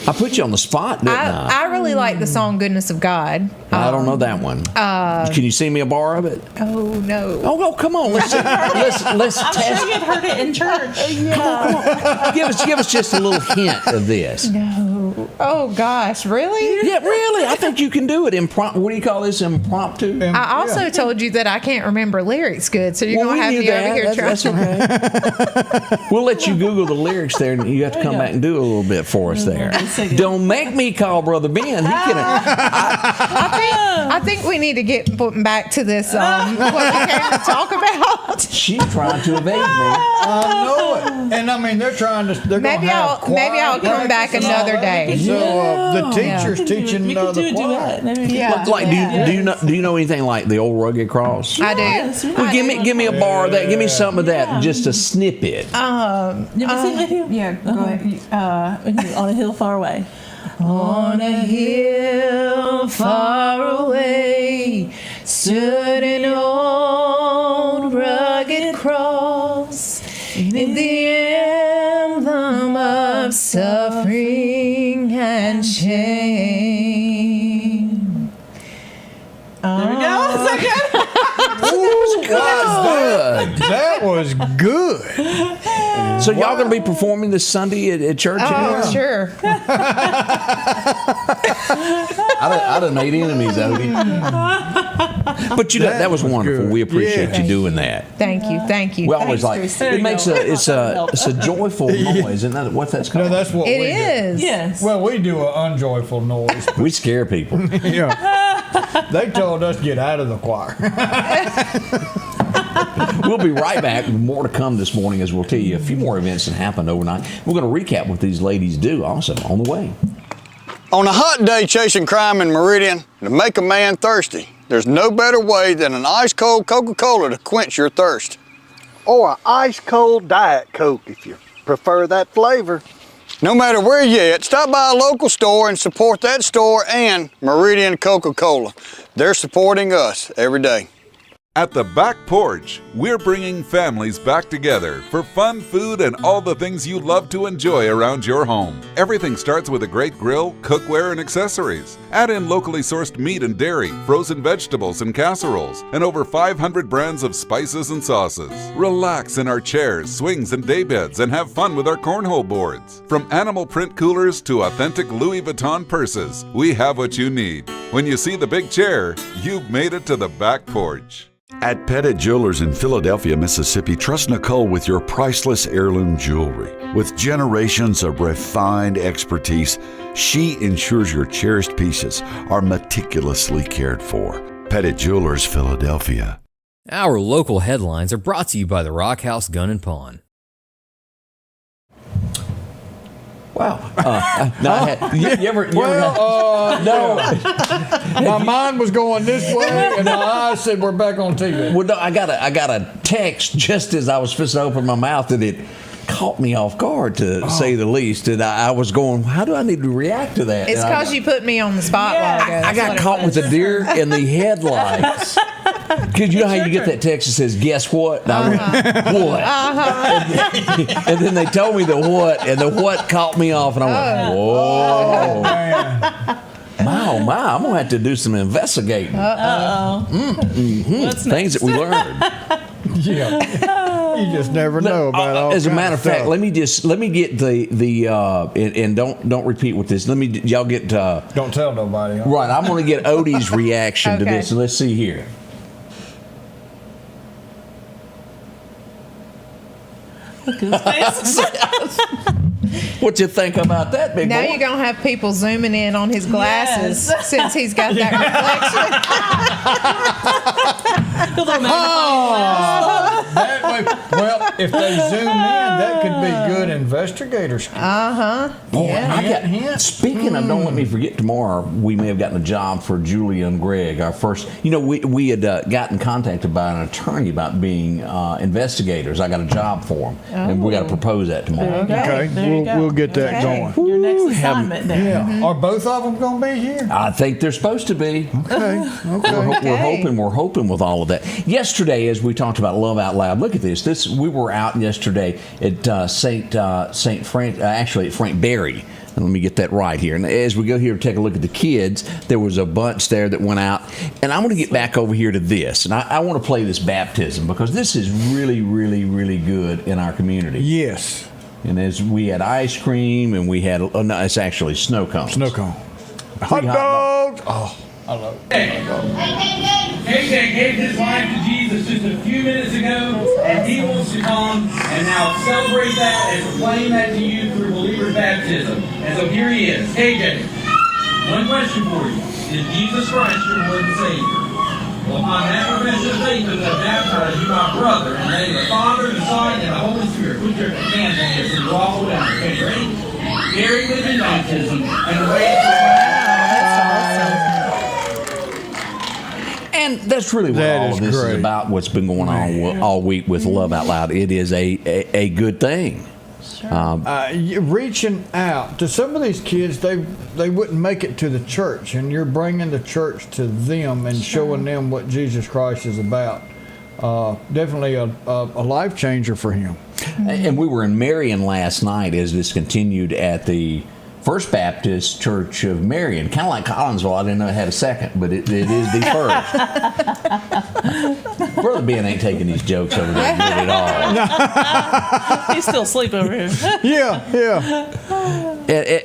I put you on the spot, didn't I? I really like the song "Goodness of God." I don't know that one. Can you sing me a bar of it? Oh no! Oh, come on. Let's I'm test. sure you've heard it in church. Come on. Give us just a little hint of this. No. Oh gosh, really? Yeah, really. I think you can do it. What do you call this? Impromptu. I also told you that I can't remember lyrics good, so you're gonna have me over here trying. That's okay. We'll let you Google the lyrics there, and you have to come back and do a little bit for us there. Don't make me call Brother Ben. He can. I think we need to get back to this. What we came to talk about. She's trying to evade me. I know it, and I mean they're trying to. They're maybe I'll come back another day. So the teacher's teaching the choir. Do you know anything like the old Rugged Cross? I do. Well, give me a bar of that. Give me something of that. Just a snippet. You ever sing with you? Yeah, go ahead. On a hill far away. On a hill far away stood an old rugged cross, the emblem of suffering and shame. There we go. Is that good? That was good. So y'all going to be performing this Sunday at church? Oh, sure. I done made enemies, Odie. But that was wonderful. Good. We appreciate you doing that. Thank you. We always it makes it's a joyful noise, isn't that what that's called? No, that's what it we is. Do. Yes. Well, we do an unjoyful noise. We scare people. Yeah. They told us to get out of the choir. We'll be right back with more to come this morning as we'll tell you a few more events that happened overnight. We're going to recap what these ladies do also on the way. On a hot day chasing crime in Meridian, to make a man thirsty, there's no better way than an ice-cold Coca-Cola to quench your thirst. Or an ice-cold Diet Coke if you prefer that flavor. No matter where you're at, stop by a local store and support that store and Meridian Coca-Cola. They're supporting us every day. At the Back Porch, we're bringing families back together for fun, food, and all the things you love to enjoy around your home. Everything starts with a great grill, cookware, and accessories. Add in locally sourced meat and dairy, frozen vegetables and casseroles, and over 500 brands of spices and sauces. Relax in our chairs, swings, and daybeds and have fun with our cornhole boards. From animal print coolers to authentic Louis Vuitton purses, we have what you need. When you see the big chair, you've made it to the Back Porch. At Pettit Jewelers in Philadelphia, Mississippi, trust Nicole with your priceless heirloom jewelry. With generations of refined expertise, she ensures your cherished pieces are meticulously cared for. Pettit Jewelers, Philadelphia. Our local headlines are brought to you by the Rock House Gun and Pawn. Wow. My mind was going this way, and my eyes said we're back on TV. Well, no, I got a text just as I was supposed to open my mouth, and it caught me off guard, to say the least. And I was going, how do I need to react to that? It's because you put me on the spot a while ago. I got caught with a deer in the headlights. Because you know how you get that text that says, guess what? And I went, what? And then they told me the what, and the what caught me off, and I went, whoa. Man. My Oh my! I'm gonna have to do some investigating. Things that we learned. Yeah, you just never know about all. As a matter of fact, stuff. let me get the and don't repeat with this. Y'all get. Don't tell nobody. Huh? Right, I'm gonna get Odie's reaction to Okay. this. Let's see here. What you think about that, big Now boy? you're gonna have people zooming in on his glasses since he's got that reflection. That way, well, if they zoom in, that could be good investigator skills. Boy, Yeah. Speaking of, don't let me forget, tomorrow we may have gotten a job for Julia and Greg. Our first, we had gotten contacted by an attorney about being investigators. I got a job for them, and we got to propose that tomorrow. Okay, we'll get that going. Your next assignment there. Yeah. Are both of them going to be here? I think they're supposed to be. Okay. We're hoping with all of that. Yesterday, as we talked about Love Out Loud, look at this. We were out yesterday at St. Frank, actually at Frank Berry. And let me get that right here. And as we go here to take a look at the kids, there was a bunch there that went out. And I want to get back over here to this. And I want to play this baptism because this is really, really, really good in our community. Yes. And as we had ice cream and we had, no, it's actually snow cones. Snow cone. Hot dogs. Oh, I love it. KJ gave his life to Jesus just a few minutes ago, and he wants to come and now celebrate that and proclaim that to you through believer's baptism. And so here he is. KJ, one question for you. Is Jesus Christ your Lord and Savior? Well, upon that profession of faith, I'm going to baptize you, my brother, in the name of the Father, the Son, and the Holy Spirit. Put your hands on this and draw it down. Okay, ready? Buried with in baptism and raised with And that's really what all of this is about, what's been going on all week with Love Out Loud. It is a good thing. Reaching out to some of these kids, they wouldn't make it to the church, and you're bringing the church to them and showing them what Jesus Christ is about. Definitely a life changer for him. And we were in Marion last night as this continued at the First Baptist Church of Marion, kind of like Collinsville. I didn't know it had a second, but it is the first. Brother Ben ain't taking these jokes over there good at all. He's still asleep over here. Yeah.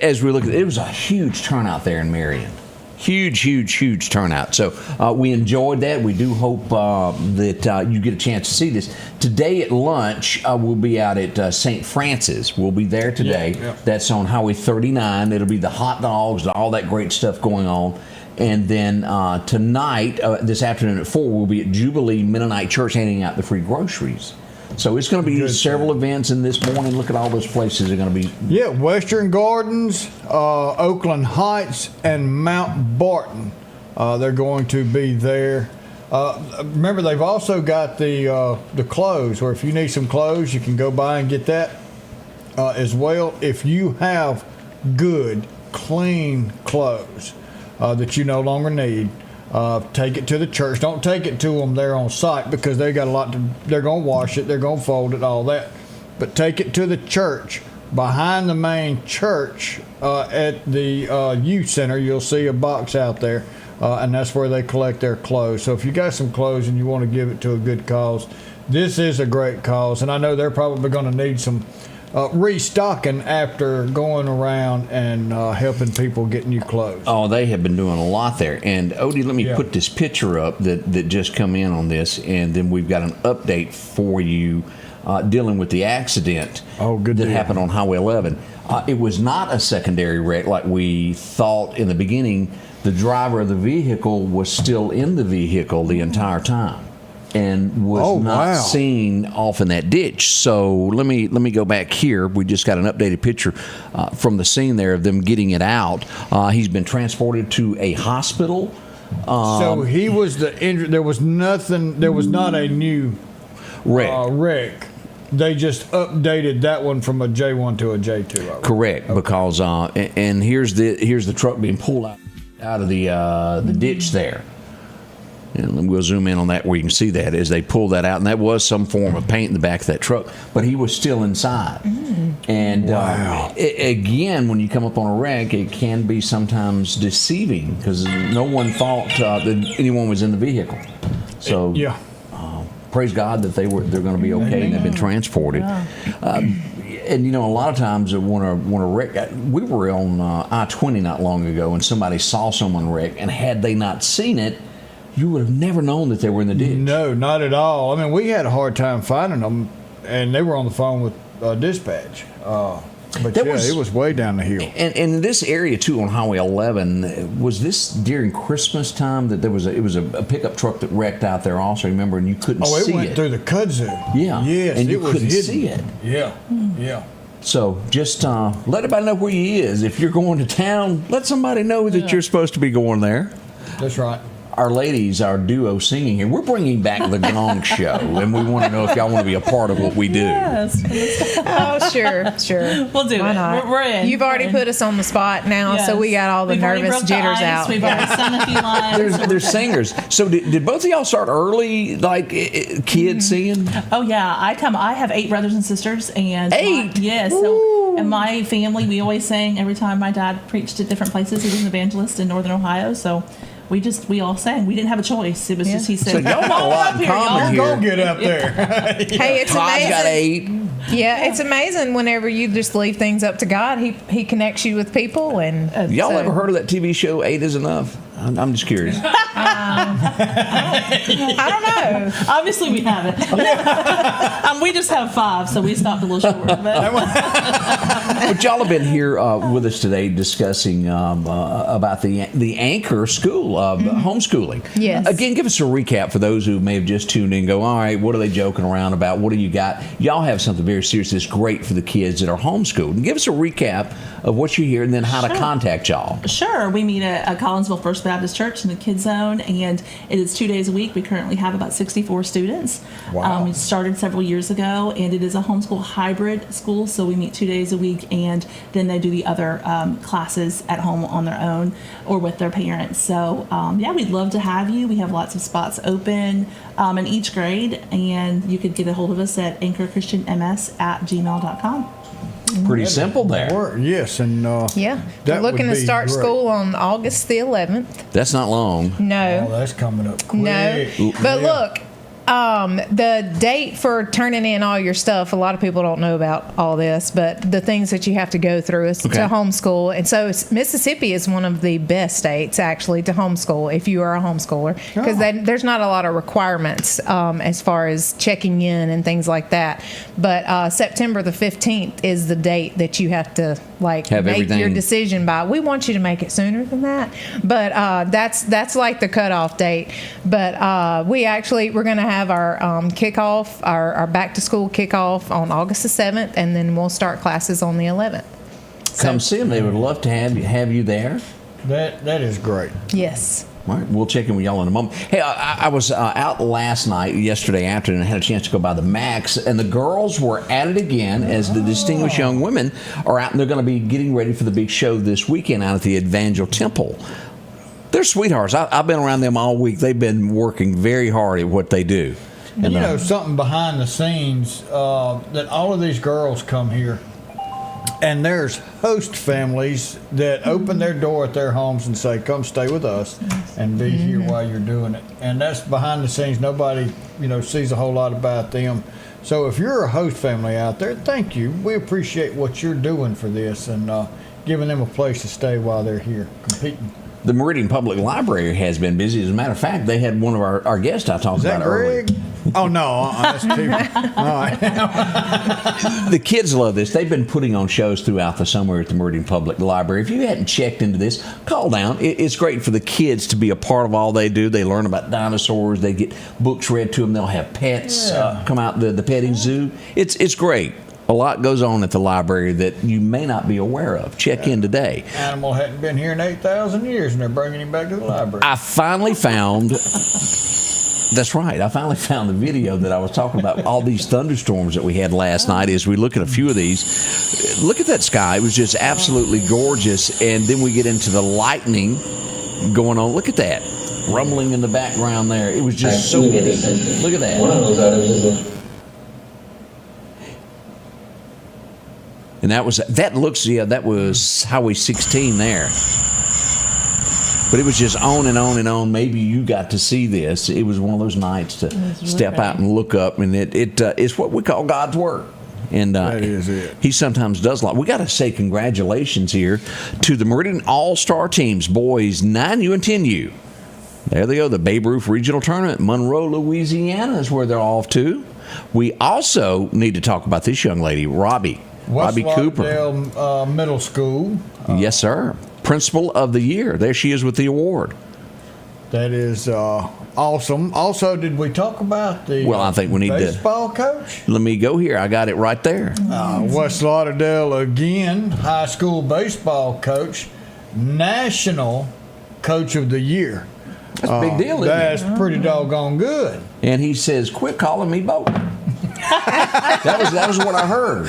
As we look at it, it was a huge turnout there in Marion. Huge turnout. So we enjoyed that. We do hope that you get a chance to see this. Today at lunch, we'll be out at St. Francis. We'll be there today. Yeah. That's on Highway 39. It'll be the hot dogs and all that great stuff going on. And then tonight, this afternoon at 4, we'll be at Jubilee Mennonite Church handing out the free groceries. So it's going to be several events in this morning. Look at all those places are going to be. Yeah, Western Gardens, Oakland Heights, and Mount Barton. They're going to be there. Remember, they've also got the clothes, where if you need some clothes, you can go by and get that as well. If you have good, clean clothes that you no longer need, take it to the church. Don't take it to them there on site because they got a lot to. They're going to wash it. They're going to fold it, all that. But take it to the church behind the main church at the youth center. You'll see a box out there, and that's where they collect their clothes. So if you got some clothes and you want to give it to a good cause, this is a great cause. And I know they're probably going to need some restocking after going around and helping people get new clothes. Oh, they have been doing a lot there. And Odie, let me put this picture up that just come in on this, and then we've got an update for you dealing with the accident that happened on Highway 11. It was not a secondary wreck like we thought in the beginning. The driver of the vehicle was still in the vehicle the entire time and was not seen off in that ditch. So let me go back here. We just got an updated picture from the scene there of them getting it out. He's been transported to a hospital. So he was the injured. There was nothing. There was not a new wreck. They just updated that one from a J1 to a J2. Correct, because and here's the truck being pulled out of the ditch there. And we'll zoom in on that where you can see that as they pull that out. And that was some form of paint in the back of that truck. But he was still inside. And again, when you come up on a wreck, it can be sometimes deceiving because no one thought that anyone was in the vehicle. So praise God that they're going to be okay and they've been transported. And, you know, a lot of times when a wreck, we were on I-20 not long ago and somebody saw someone wreck, and had they not seen it, you would have never known that they were in the ditch. No, not at all. I mean, we had a hard time finding them, and they were on the phone with dispatch. But it was way down the hill. And in this area, too, on Highway 11, was this during Christmas time that it was a pickup truck that wrecked out there also, remember, and you couldn't see it? Oh, it went through the kudzu. Yeah. Yes, and you was couldn't hidden. see it. Yeah, yeah. So just let everybody know where he is. If you're going to town, let somebody know that you're supposed to be going there. That's right. Our ladies, our duo singing here, we're bringing back the Gong Show, and we want to know if y'all want to be a part of what we do. Yes. Oh, sure. We'll do Why it. not? We're in. You've already put us on the spot now, so we got all the We've already nervous broke the jitters ice. out. We've already sung a few lines. There's singers. So did both of y'all start early, like kids singing? Oh yeah, I have 8 brothers and sisters, and 8. Yes. So in my family, we always sang every time my dad preached at different places. He was an evangelist in Northern Ohio, so we all sang. We didn't have a choice. It was just he said, So y'all got a lot in common here. Go get up there. Hey, it's Todd's amazing. got 8. Yeah, it's amazing whenever you just leave things up to God. He connects you with people, and Y'all ever heard of that TV show 8 is Enough? I'm just curious. I don't know. Obviously, we haven't. We just have 5, so we stopped a little short. But y'all have been here with us today discussing about the Anchor School of homeschooling. Yes. Again, give us a recap for those who may have just tuned in and go, all right, what are they joking around about? What do you got? Y'all have something very serious that's great for the kids that are homeschooled. And give us a recap of what you hear and then how to contact y'all. Sure. We meet at Collinsville First Baptist Church in the Kids Zone, and it is 2 days a week. We currently have about 64 students. Wow. We started several years ago, and it is a homeschool hybrid school, so we meet 2 days a week, and then they do the other classes at home on their own or with their parents. So, we'd love to have you. We have lots of spots open in each grade, and you could get a hold of us at anchorchristianms@gmail.com. Pretty simple there. Yes, and we're looking to start school on August the 11th. That's not long. No. Oh, that's coming up quick. No, but look, the date for turning in all your stuff, a lot of people don't know about all this, but the things that you have to go through is to homeschool. And so Mississippi is one of the best states, actually, to homeschool if you are a homeschooler, because there's not a lot of requirements as far as checking in and things like that. But September the 15th is the date that you have to make your decision by. We want you to make it sooner than that, but that's like the cutoff date. But we're going to have our kickoff, our back to school kickoff on August the 7th, and then we'll start classes on the 11th. Come see them. They would love to have you there. That is great. Yes. All right, we'll check in with y'all in a moment. Hey, I was out yesterday afternoon, and had a chance to go by the Max, and the girls were at it again as the distinguished young women are out, and they're going to be getting ready for the big show this weekend out at the Evangel Temple. They're sweethearts. I've been around them all week. They've been working very hard at what they do. And something behind the scenes, that all of these girls come here, and there's host families that open their door at their homes and say, come stay with us and be here while you're doing it. And that's behind the scenes. Nobody, sees a whole lot about them. So if you're a host family out there, thank you. We appreciate what you're doing for this and giving them a place to stay while they're here competing. The Meridian Public Library has been busy. As a matter of fact, they had one of our guests I talked about earlier. Oh, no. That's too. All right. The kids love this. They've been putting on shows throughout the summer at the Meridian Public Library. If you hadn't checked into this, call down. It's great for the kids to be a part of all they do. They learn about dinosaurs. They get books read to them. They'll have pets come out the petting zoo. It's great. A lot goes on at the library that you may not be aware of. Check in today. Animal hadn't been here in 8,000 years, and they're bringing him back to the library. I finally found... That's right. I finally found the video that I was talking about, all these thunderstorms that we had last night. As we look at a few of these, look at that sky. It was just absolutely gorgeous. And then we get into the lightning going on. Look at that. rumbling in the background there. It was just so neat. Look at that. One of those items is And that was that was Highway 16 there. But it was just on and on and on. Maybe you got to see this. It was one of those nights to step out and look up, and it's what we call God's work. And that is it. He sometimes does a lot. We got to say congratulations here to the Meridian All-Star teams, boys 9U and 10U. There they go, the Babe Ruth Regional Tournament. Monroe, Louisiana is where they're off to. We also need to talk about this young lady, Robbi. Robbi Cooper. Lauderdale Middle School. Yes, sir. Principal of the Year. There she is with the award. That is awesome. Also, did we talk about the I think we need baseball coach? Let me go here. I got it right there. West Lauderdale again, high school baseball coach, National Coach of the Year. That's a big deal, isn't That's pretty doggone good. And he says, quit calling me Bo. That was what I heard.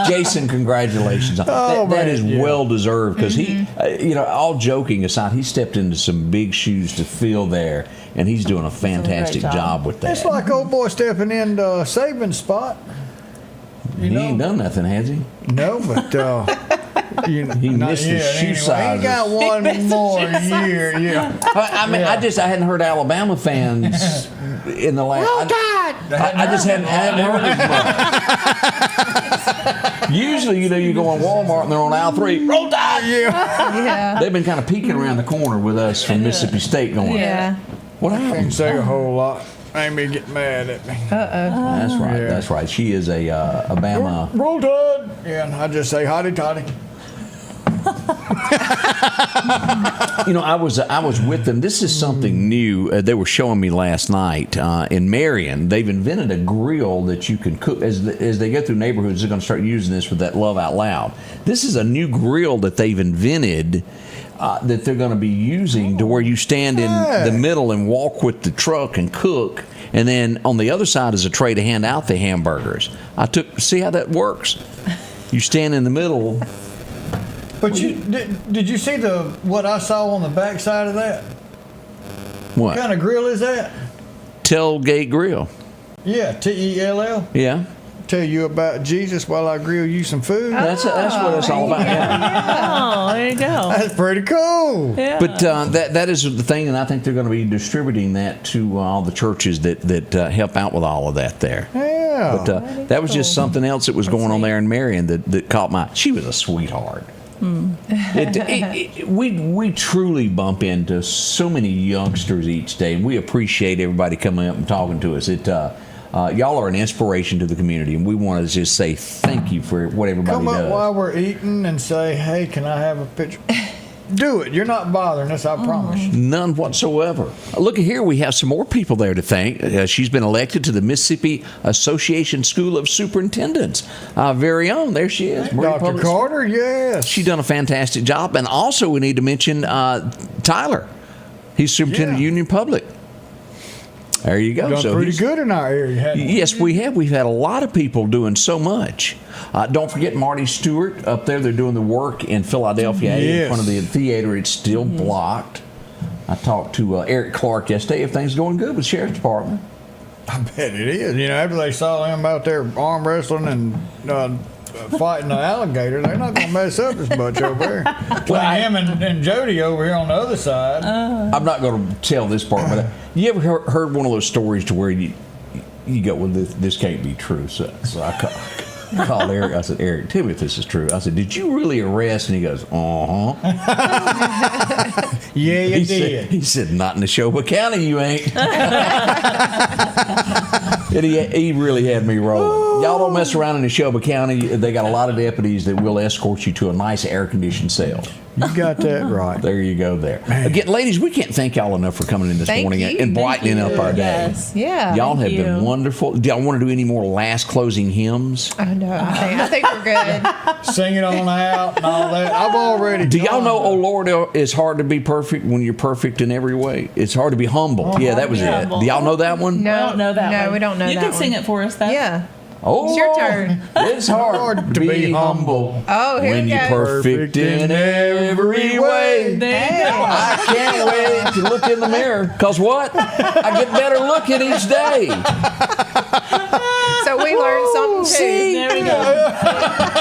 Jason, congratulations. That is well deserved because he, all joking aside, he stepped into some big shoes to fill there, and he's doing a fantastic job with that. It's like old boy stepping into Saban's spot. He ain't done nothing, has he? No, but he missed the shoe size. He got one more year. Yeah. I mean, I hadn't heard Alabama fans in the last. I just hadn't heard as much. Usually, you go on Walmart and they're on aisle 3. Roll Tide! Yeah. They've been kind of peeking around the corner with us from Mississippi State going. Yeah. What happened? Can't say a whole lot. Amy get mad at me. That's right. Yeah. That's right. She is a Bama. Roll Tide! Yeah, and I just say hotty toddy. I was with them. This is something new. They were showing me last night in Marion. They've invented a grill that you can cook. As they go through neighborhoods, they're going to start using this with that Love Out Loud. This is a new grill that they've invented that they're going to be using to where you stand in the middle and walk with the truck and cook. And then on the other side is a tray to hand out the hamburgers. See how that works? You stand in the middle. But did you see what I saw on the back side of that? What kind of grill is that? Tailgate grill. Yeah, Tell. Yeah. Tell you about Jesus while I grill you some food. That's what it's all about. Oh, there you go. That's pretty cool. Yeah. But that is the thing, and I think they're going to be distributing that to all the churches that help out with all of that there. Yeah. But that was just something else that was going on there in Marion that caught my. She was a sweetheart. We truly bump into so many youngsters each day, and we appreciate everybody coming up and talking to us. Y'all are an inspiration to the community, and we want to just say thank you for what everybody does. Come up while we're eating and say, hey, can I have a picture? Do it. You're not bothering us, I promise. None whatsoever. Look at here. We have some more people there to thank. She's been elected to the Mississippi Association School of Superintendents. Very own. There she is. Dr. Carter, yes. She's done a fantastic job. And also we need to mention Tyler. He's Superintendent of Union Public. There you go. We've done pretty good in our area, haven't we? Yes, we have. We've had a lot of people doing so much. Don't forget Marty Stewart up there. They're doing the work in Philadelphia in front of the theater. It's still blocked. I talked to Eric Clark yesterday. Everything's going good with Sheriff's Department. I bet it is. After they saw him out there arm wrestling and fighting an alligator, they're not going to mess up as much over there. Him and Jody over here on the other side. I'm not going to tell this part, but you ever heard one of those stories to where you go, well, this can't be true. So I called Eric. I said, Eric, tell me if this is true. I said, did you really arrest? And he goes, uh-huh. Yeah, you did. He said, not in Neshoba County, you ain't. And he really had me rolling. Y'all don't mess around in Neshoba County. They got a lot of deputies that will escort you to a nice air-conditioned cell. You got that right. There you go there. Again, ladies, we can't thank y'all enough for coming in this morning and brightening up our day. Yes. Yeah. Y'all have been wonderful. Do y'all want to do any more last closing hymns? Oh, no. I think we're good. Sing it on out and all that. I've already Do y'all know, oh Lord, it's hard to be perfect when you're perfect in every way? It's hard to be humble. Yeah, that was it. Do y'all know that one? No, I don't know that one. No, we don't know that one. You can sing it for us, though. Yeah. Oh, it's your turn. It's hard to be humble. Oh, here when we you're go. perfect in every way. There you go. I can't wait to look in the mirror. Because what? I get better looking each day. So we learned something too. See? There we go.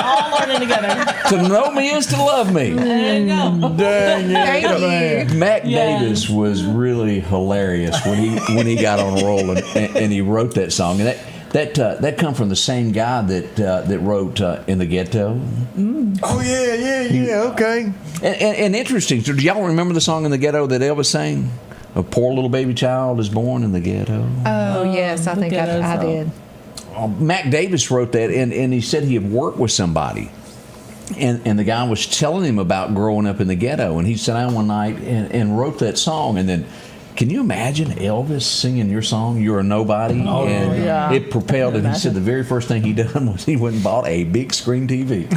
All learning together. To know me is to love me. There you go. Dang it. Thank you. Mac Yeah. Davis was really hilarious when he got on a roll and he wrote that song. And that come from the same guy that wrote In the Ghetto. Oh, yeah, okay. And interesting. Do y'all remember the song In the Ghetto that Elvis sang? A poor little baby child is born in the ghetto. Oh, yes, I think I did. Mac Davis wrote that, and he said he had worked with somebody. And the guy was telling him about growing up in the ghetto. And he sat down one night and wrote that song. And then, can you imagine Elvis singing your song, You're a Nobody? Oh, and yeah. it propelled him. He said the very first thing he done was he went and bought a big screen TV.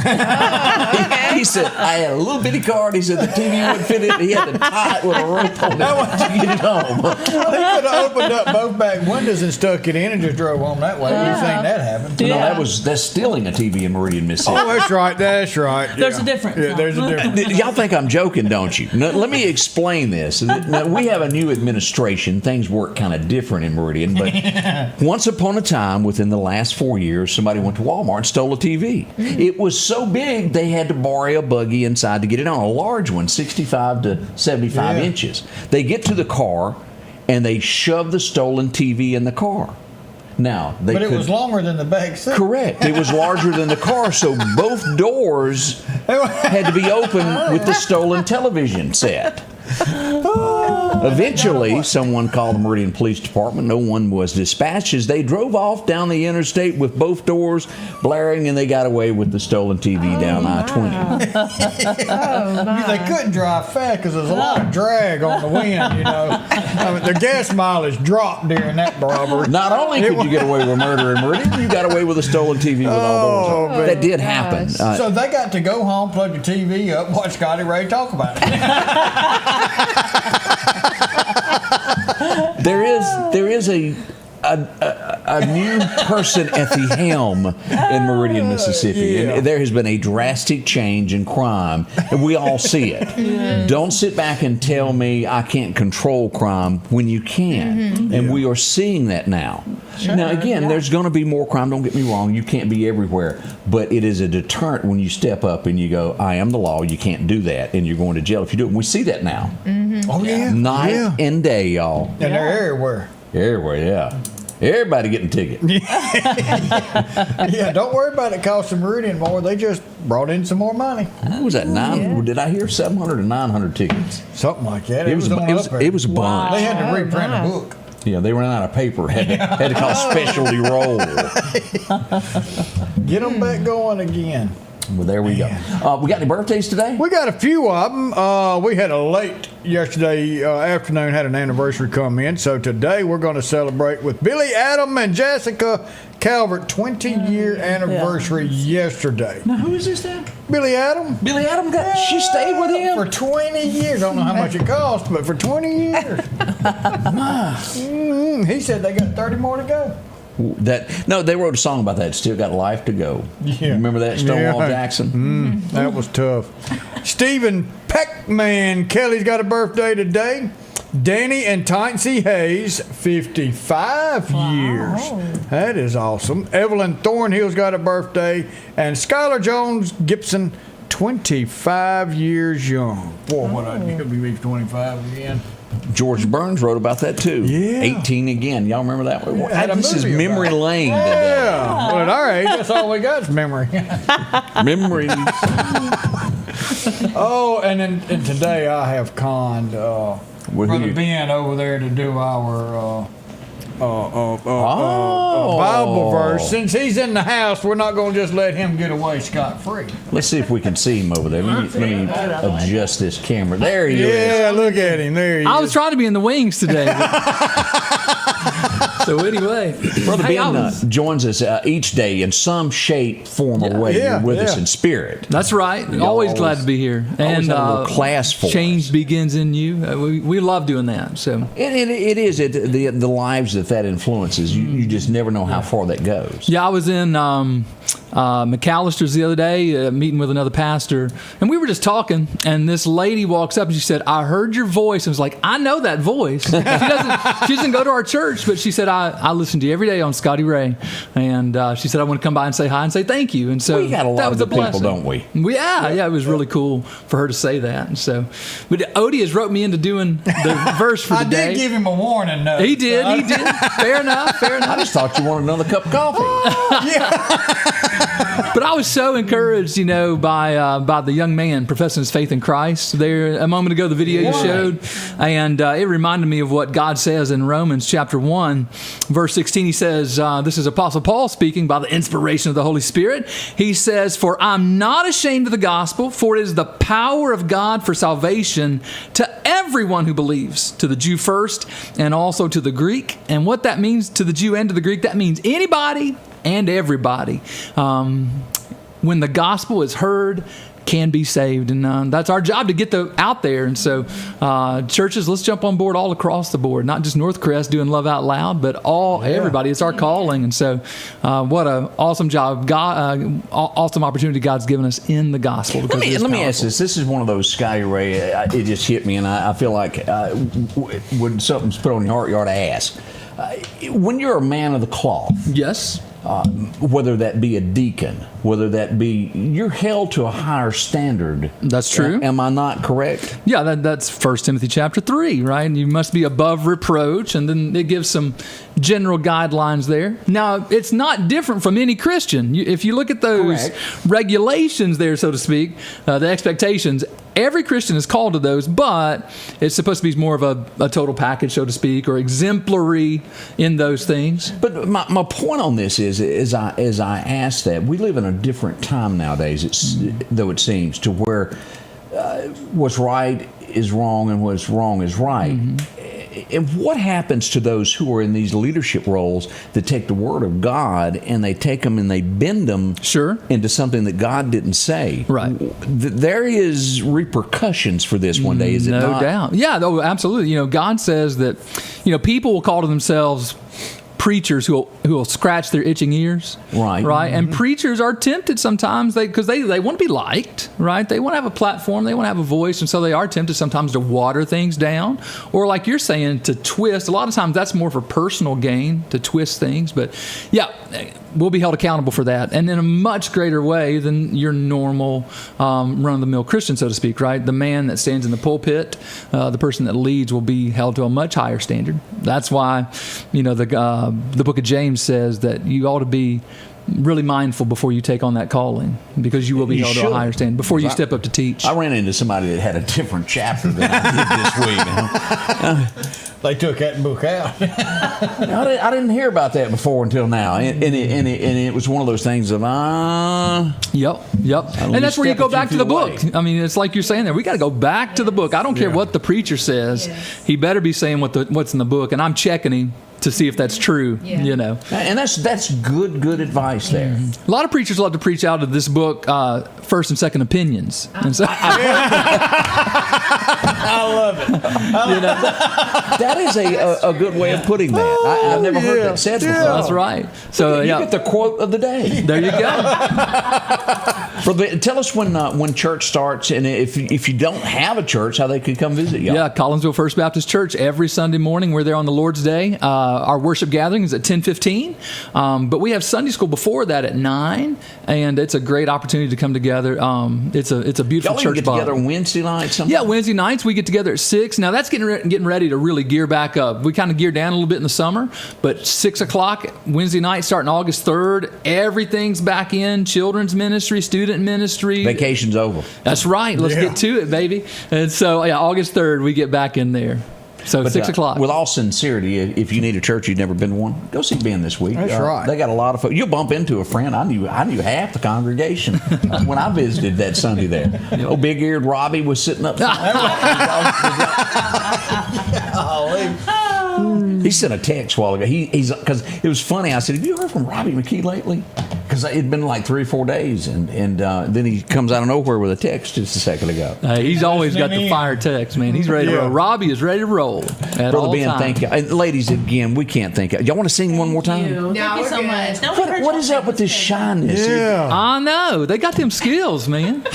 He said, I had a little bitty card. He said the TV wouldn't fit in. He had to tie it with a rope on it to get it home. Well, he could have opened up both back windows and stuck it in and just drove home that way. We've seen that happen. No, that's stealing a TV in Meridian, Mississippi. Oh, that's right. There's a difference. Yeah, there's a difference. Y'all think I'm joking, don't you? Now, let me explain this. Now, we have a new administration. Things work kind of different in Meridian, but once upon a time, within the last 4 years, somebody went to Walmart and stole a TV. It was so big, they had to borrow a buggy inside to get it on, a large one, 65 to 75 inches. They get to the car, and they shove the stolen TV in the car. Now, but it was longer than the back seat. Correct. It was larger than the car, so both doors had to be open with the stolen television set. Eventually, someone called the Meridian Police Department. No one was dispatched as they drove off down the interstate with both doors blaring, and they got away with the stolen TV down I-20. They couldn't drive fast because there's a lot of drag on the wind, you know. I mean, the gas mileage dropped during that robbery. Not only could you get away with murder in Meridian, you got away with a stolen TV with all doors open. That did happen. So they got to go home, plug the TV up, watch Scotty Ray talk about it. There is a new person at the helm in Meridian, Mississippi. And there has been a drastic change in crime, and we all see it. Don't sit back and tell me I can't control crime when you can. And we are seeing that now. Now, again, there's going to be more crime. Don't get me wrong. You can't be everywhere. But it is a deterrent when you step up and you go, I am the law. You can't do that. And you're going to jail if you do it. And we see that now. Oh, yeah. Night and day, y'all. And they're everywhere. Everywhere, yeah. Everybody getting tickets. Yeah, don't worry about it costing Meridian more. They just brought in some more money. What was that, did I hear 700 or 900 tickets? Something like that. It was a bunch. They had to reprint a book. Yeah, they ran out of paper. Had to call specialty roll. Get them back going again. Well, there we go. We got any birthdays today? We got a few of them. We had a late yesterday afternoon, had an anniversary come in. So today we're going to celebrate with Billy Adam and Jessica Calvert, 20-year anniversary yesterday. Now, who is this then? Billy Adam. Billy Adam, she stayed with him? For 20 years. I don't know how much it cost, but for 20 years. He said they got 30 more to go. They wrote a song about that. Still got life to go. Yeah. Remember that, Stonewall Jackson? That was tough. Stephen Peckman Kelly's got a birthday today. Danny and Tyncy Hayes, 55 years. That is awesome. Evelyn Thornhill's got a birthday, and Skylar Jones Gibson, 25 years young. Boy, what I'd give me 25 again. George Burns wrote about that too. Yeah. 18 again. Y'all remember that one? This is memory lane today. Yeah. Well, at our age, that's all we got is memory. Memories. Oh, and today I have conned Brother Ben over there to do our Bible verse. Since he's in the house, we're not going to just let him get away scot-free. Let's see if we can see him over there. Let me adjust this camera. There he is. Yeah, look at him. There he is. I was trying to be in the wings today. So anyway, Brother hey, Ben joins us each day in some shape, form, or way. You're with us in spirit. That's right. Always glad to be here. And a little class for change us. Begins in you. We love doing that. So it is the lives that influences. You just never know how far that goes. Yeah, I was in McAllister's the other day, meeting with another pastor, and we were just talking, and this lady walks up and she said, "I heard your voice." And I was like, "I know that voice." She doesn't go to our church, but she said, I listen to you every day on Scotty Ray. And she said, "I want to come by and say hi and say thank you." And so we got a lot of the people, don't we? Yeah, it was really cool for her to say that. And so, but Odie has wrote me into doing the verse for the day. I did give him a warning, though. He did. Fair enough. I just thought you wanted another cup of coffee. But I was so encouraged, by the young man professing his faith in Christ there a moment ago, the video you showed. And it reminded me of what God says in Romans chapter 1, verse 16. He says, this is Apostle Paul speaking by the inspiration of the Holy Spirit. He says, "For I'm not ashamed of the gospel, for it is the power of God for salvation to everyone who believes, to the Jew first and also to the Greek." And what that means to the Jew and to the Greek, that means anybody and everybody. When the gospel is heard, can be saved, and that's our job to get out there. And so churches, let's jump on board all across the board, not just Northcrest doing Love Out Loud, but everybody. It's our calling. And so what an awesome job, awesome opportunity God's given us in the gospel. Let me ask this is one of those, Scotty Ray, it just hit me, and I feel like when something's put on your heart, you ought to ask. When you're a man of the cloth, yes, whether that be a deacon, whether that be, you're held to a higher standard. That's true. Am I not correct? Yeah, that's 1 Timothy chapter 3, right? You must be above reproach, and then it gives some general guidelines there. Now, it's not different from any Christian. If you look at those regulations there, so to speak, the expectations, every Christian is called to those, but it's supposed to be more of a total package, so to speak, or exemplary in those things. But my point on this is, as I ask that, we live in a different time nowadays, though it seems, to where what's right is wrong and what's wrong is right. Mm-hmm. And what happens to those who are in these leadership roles that take the Word of God and they take them and they bend them into something that God didn't say? Right. There is repercussions for this one day, is it not? No doubt. Yeah, absolutely. God says that, people will call to themselves preachers who will scratch their itching ears, right? Mm-hmm. And preachers are tempted sometimes because they want to be liked, right? They want to have a platform, they want to have a voice, and so they are tempted sometimes to water things down, or like you're saying, to twist. A lot of times that's more for personal gain, to twist things. But yeah, we'll be held accountable for that, and in a much greater way than your normal run-of-the-mill Christian, so to speak, right? The man that stands in the pulpit, the person that leads, will be held to a much higher standard. That's why, the book of James says that you ought to be really mindful before you take on that calling, because you will be held to a higher standard before you step up to teach. I ran into somebody that had a different chapter than I did this week. They took that book out. I didn't hear about that before until now, and it was one of those things of Yep. And that's where you go back to the book. I mean, it's like you're saying there. We got to go back to the book. I don't care what the preacher says. Yes. He better be saying what's in the book, and I'm checking him to see if that's true, And that's good advice there. Mm-hmm. A lot of preachers love to preach out of this book, first and second opinions. And so I love it. That is a good way of putting that. I've never heard that said before. That's right. So you get the quote of the day. There you go. Tell us when church starts, and if you don't have a church, how they can come visit you. Yeah, Collinsville First Baptist Church, every Sunday morning. We're there on the Lord's Day. Our worship gathering is at 10:15, but we have Sunday school before that at 9, and it's a great opportunity to come together. It's a beautiful Y'all church. Get together Wednesday nights. Yeah, Wednesday nights we get together at 6. Now that's getting ready to really gear back up. We kind of gear down a little bit in the summer, but 6 o'clock Wednesday night, starting August 3rd, everything's back in. Children's ministry, student ministry. Vacation's over. That's right. Let's get to it, baby. And so August 3rd we get back in there. So 6 o'clock. With all sincerity, if you need a church you've never been to one, go see Ben this week. That's right. They got a lot of folks. You'll bump into a friend. I knew half the congregation when I visited that Sunday there. Big-eared Robbi was sitting up. He sent a text a while ago. He's because it was funny. I said, "Have you heard from Robbi McKee lately?" Because it'd been like 3 or 4 days, and then he comes out of nowhere with a text just a second ago. He's always got the fire text, man. He's ready to roll. Robbi is ready to roll. Brother Ben, thank you. And ladies, again, we can't thank you. Y'all want to sing one more time? Thank you so much. What is up with this shyness? Yeah. I know. They got them skills, man.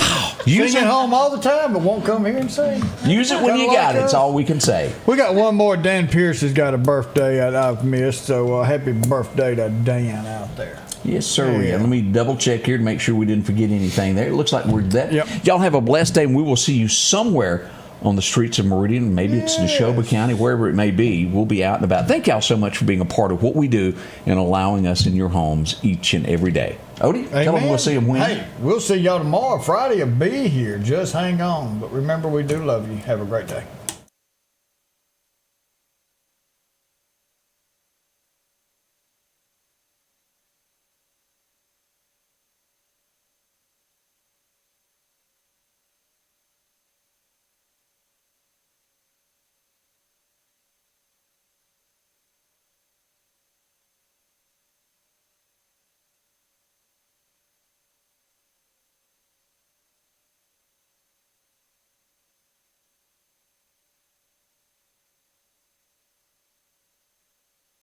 Sing at home all the time, but won't come here and sing. Use it when you got it. It's all we can say. We got one more. Dan Pierce has got a birthday I've missed, so happy birthday to Dan out there. Yes, sir. Yeah. Let me double check here to make sure we didn't forget anything there. It looks like we're that. Yep. Y'all have a blessed day, and we will see you somewhere on the streets of Meridian. Maybe it's Neshoba County, wherever it may be. We'll be out and about. Thank y'all so much for being a part of what we do and allowing us in your homes each and every day. Odie, tell them we'll see them when. Hey, we'll see y'all tomorrow. Friday will be here. Just hang on. But remember, we do love you. Have a great day.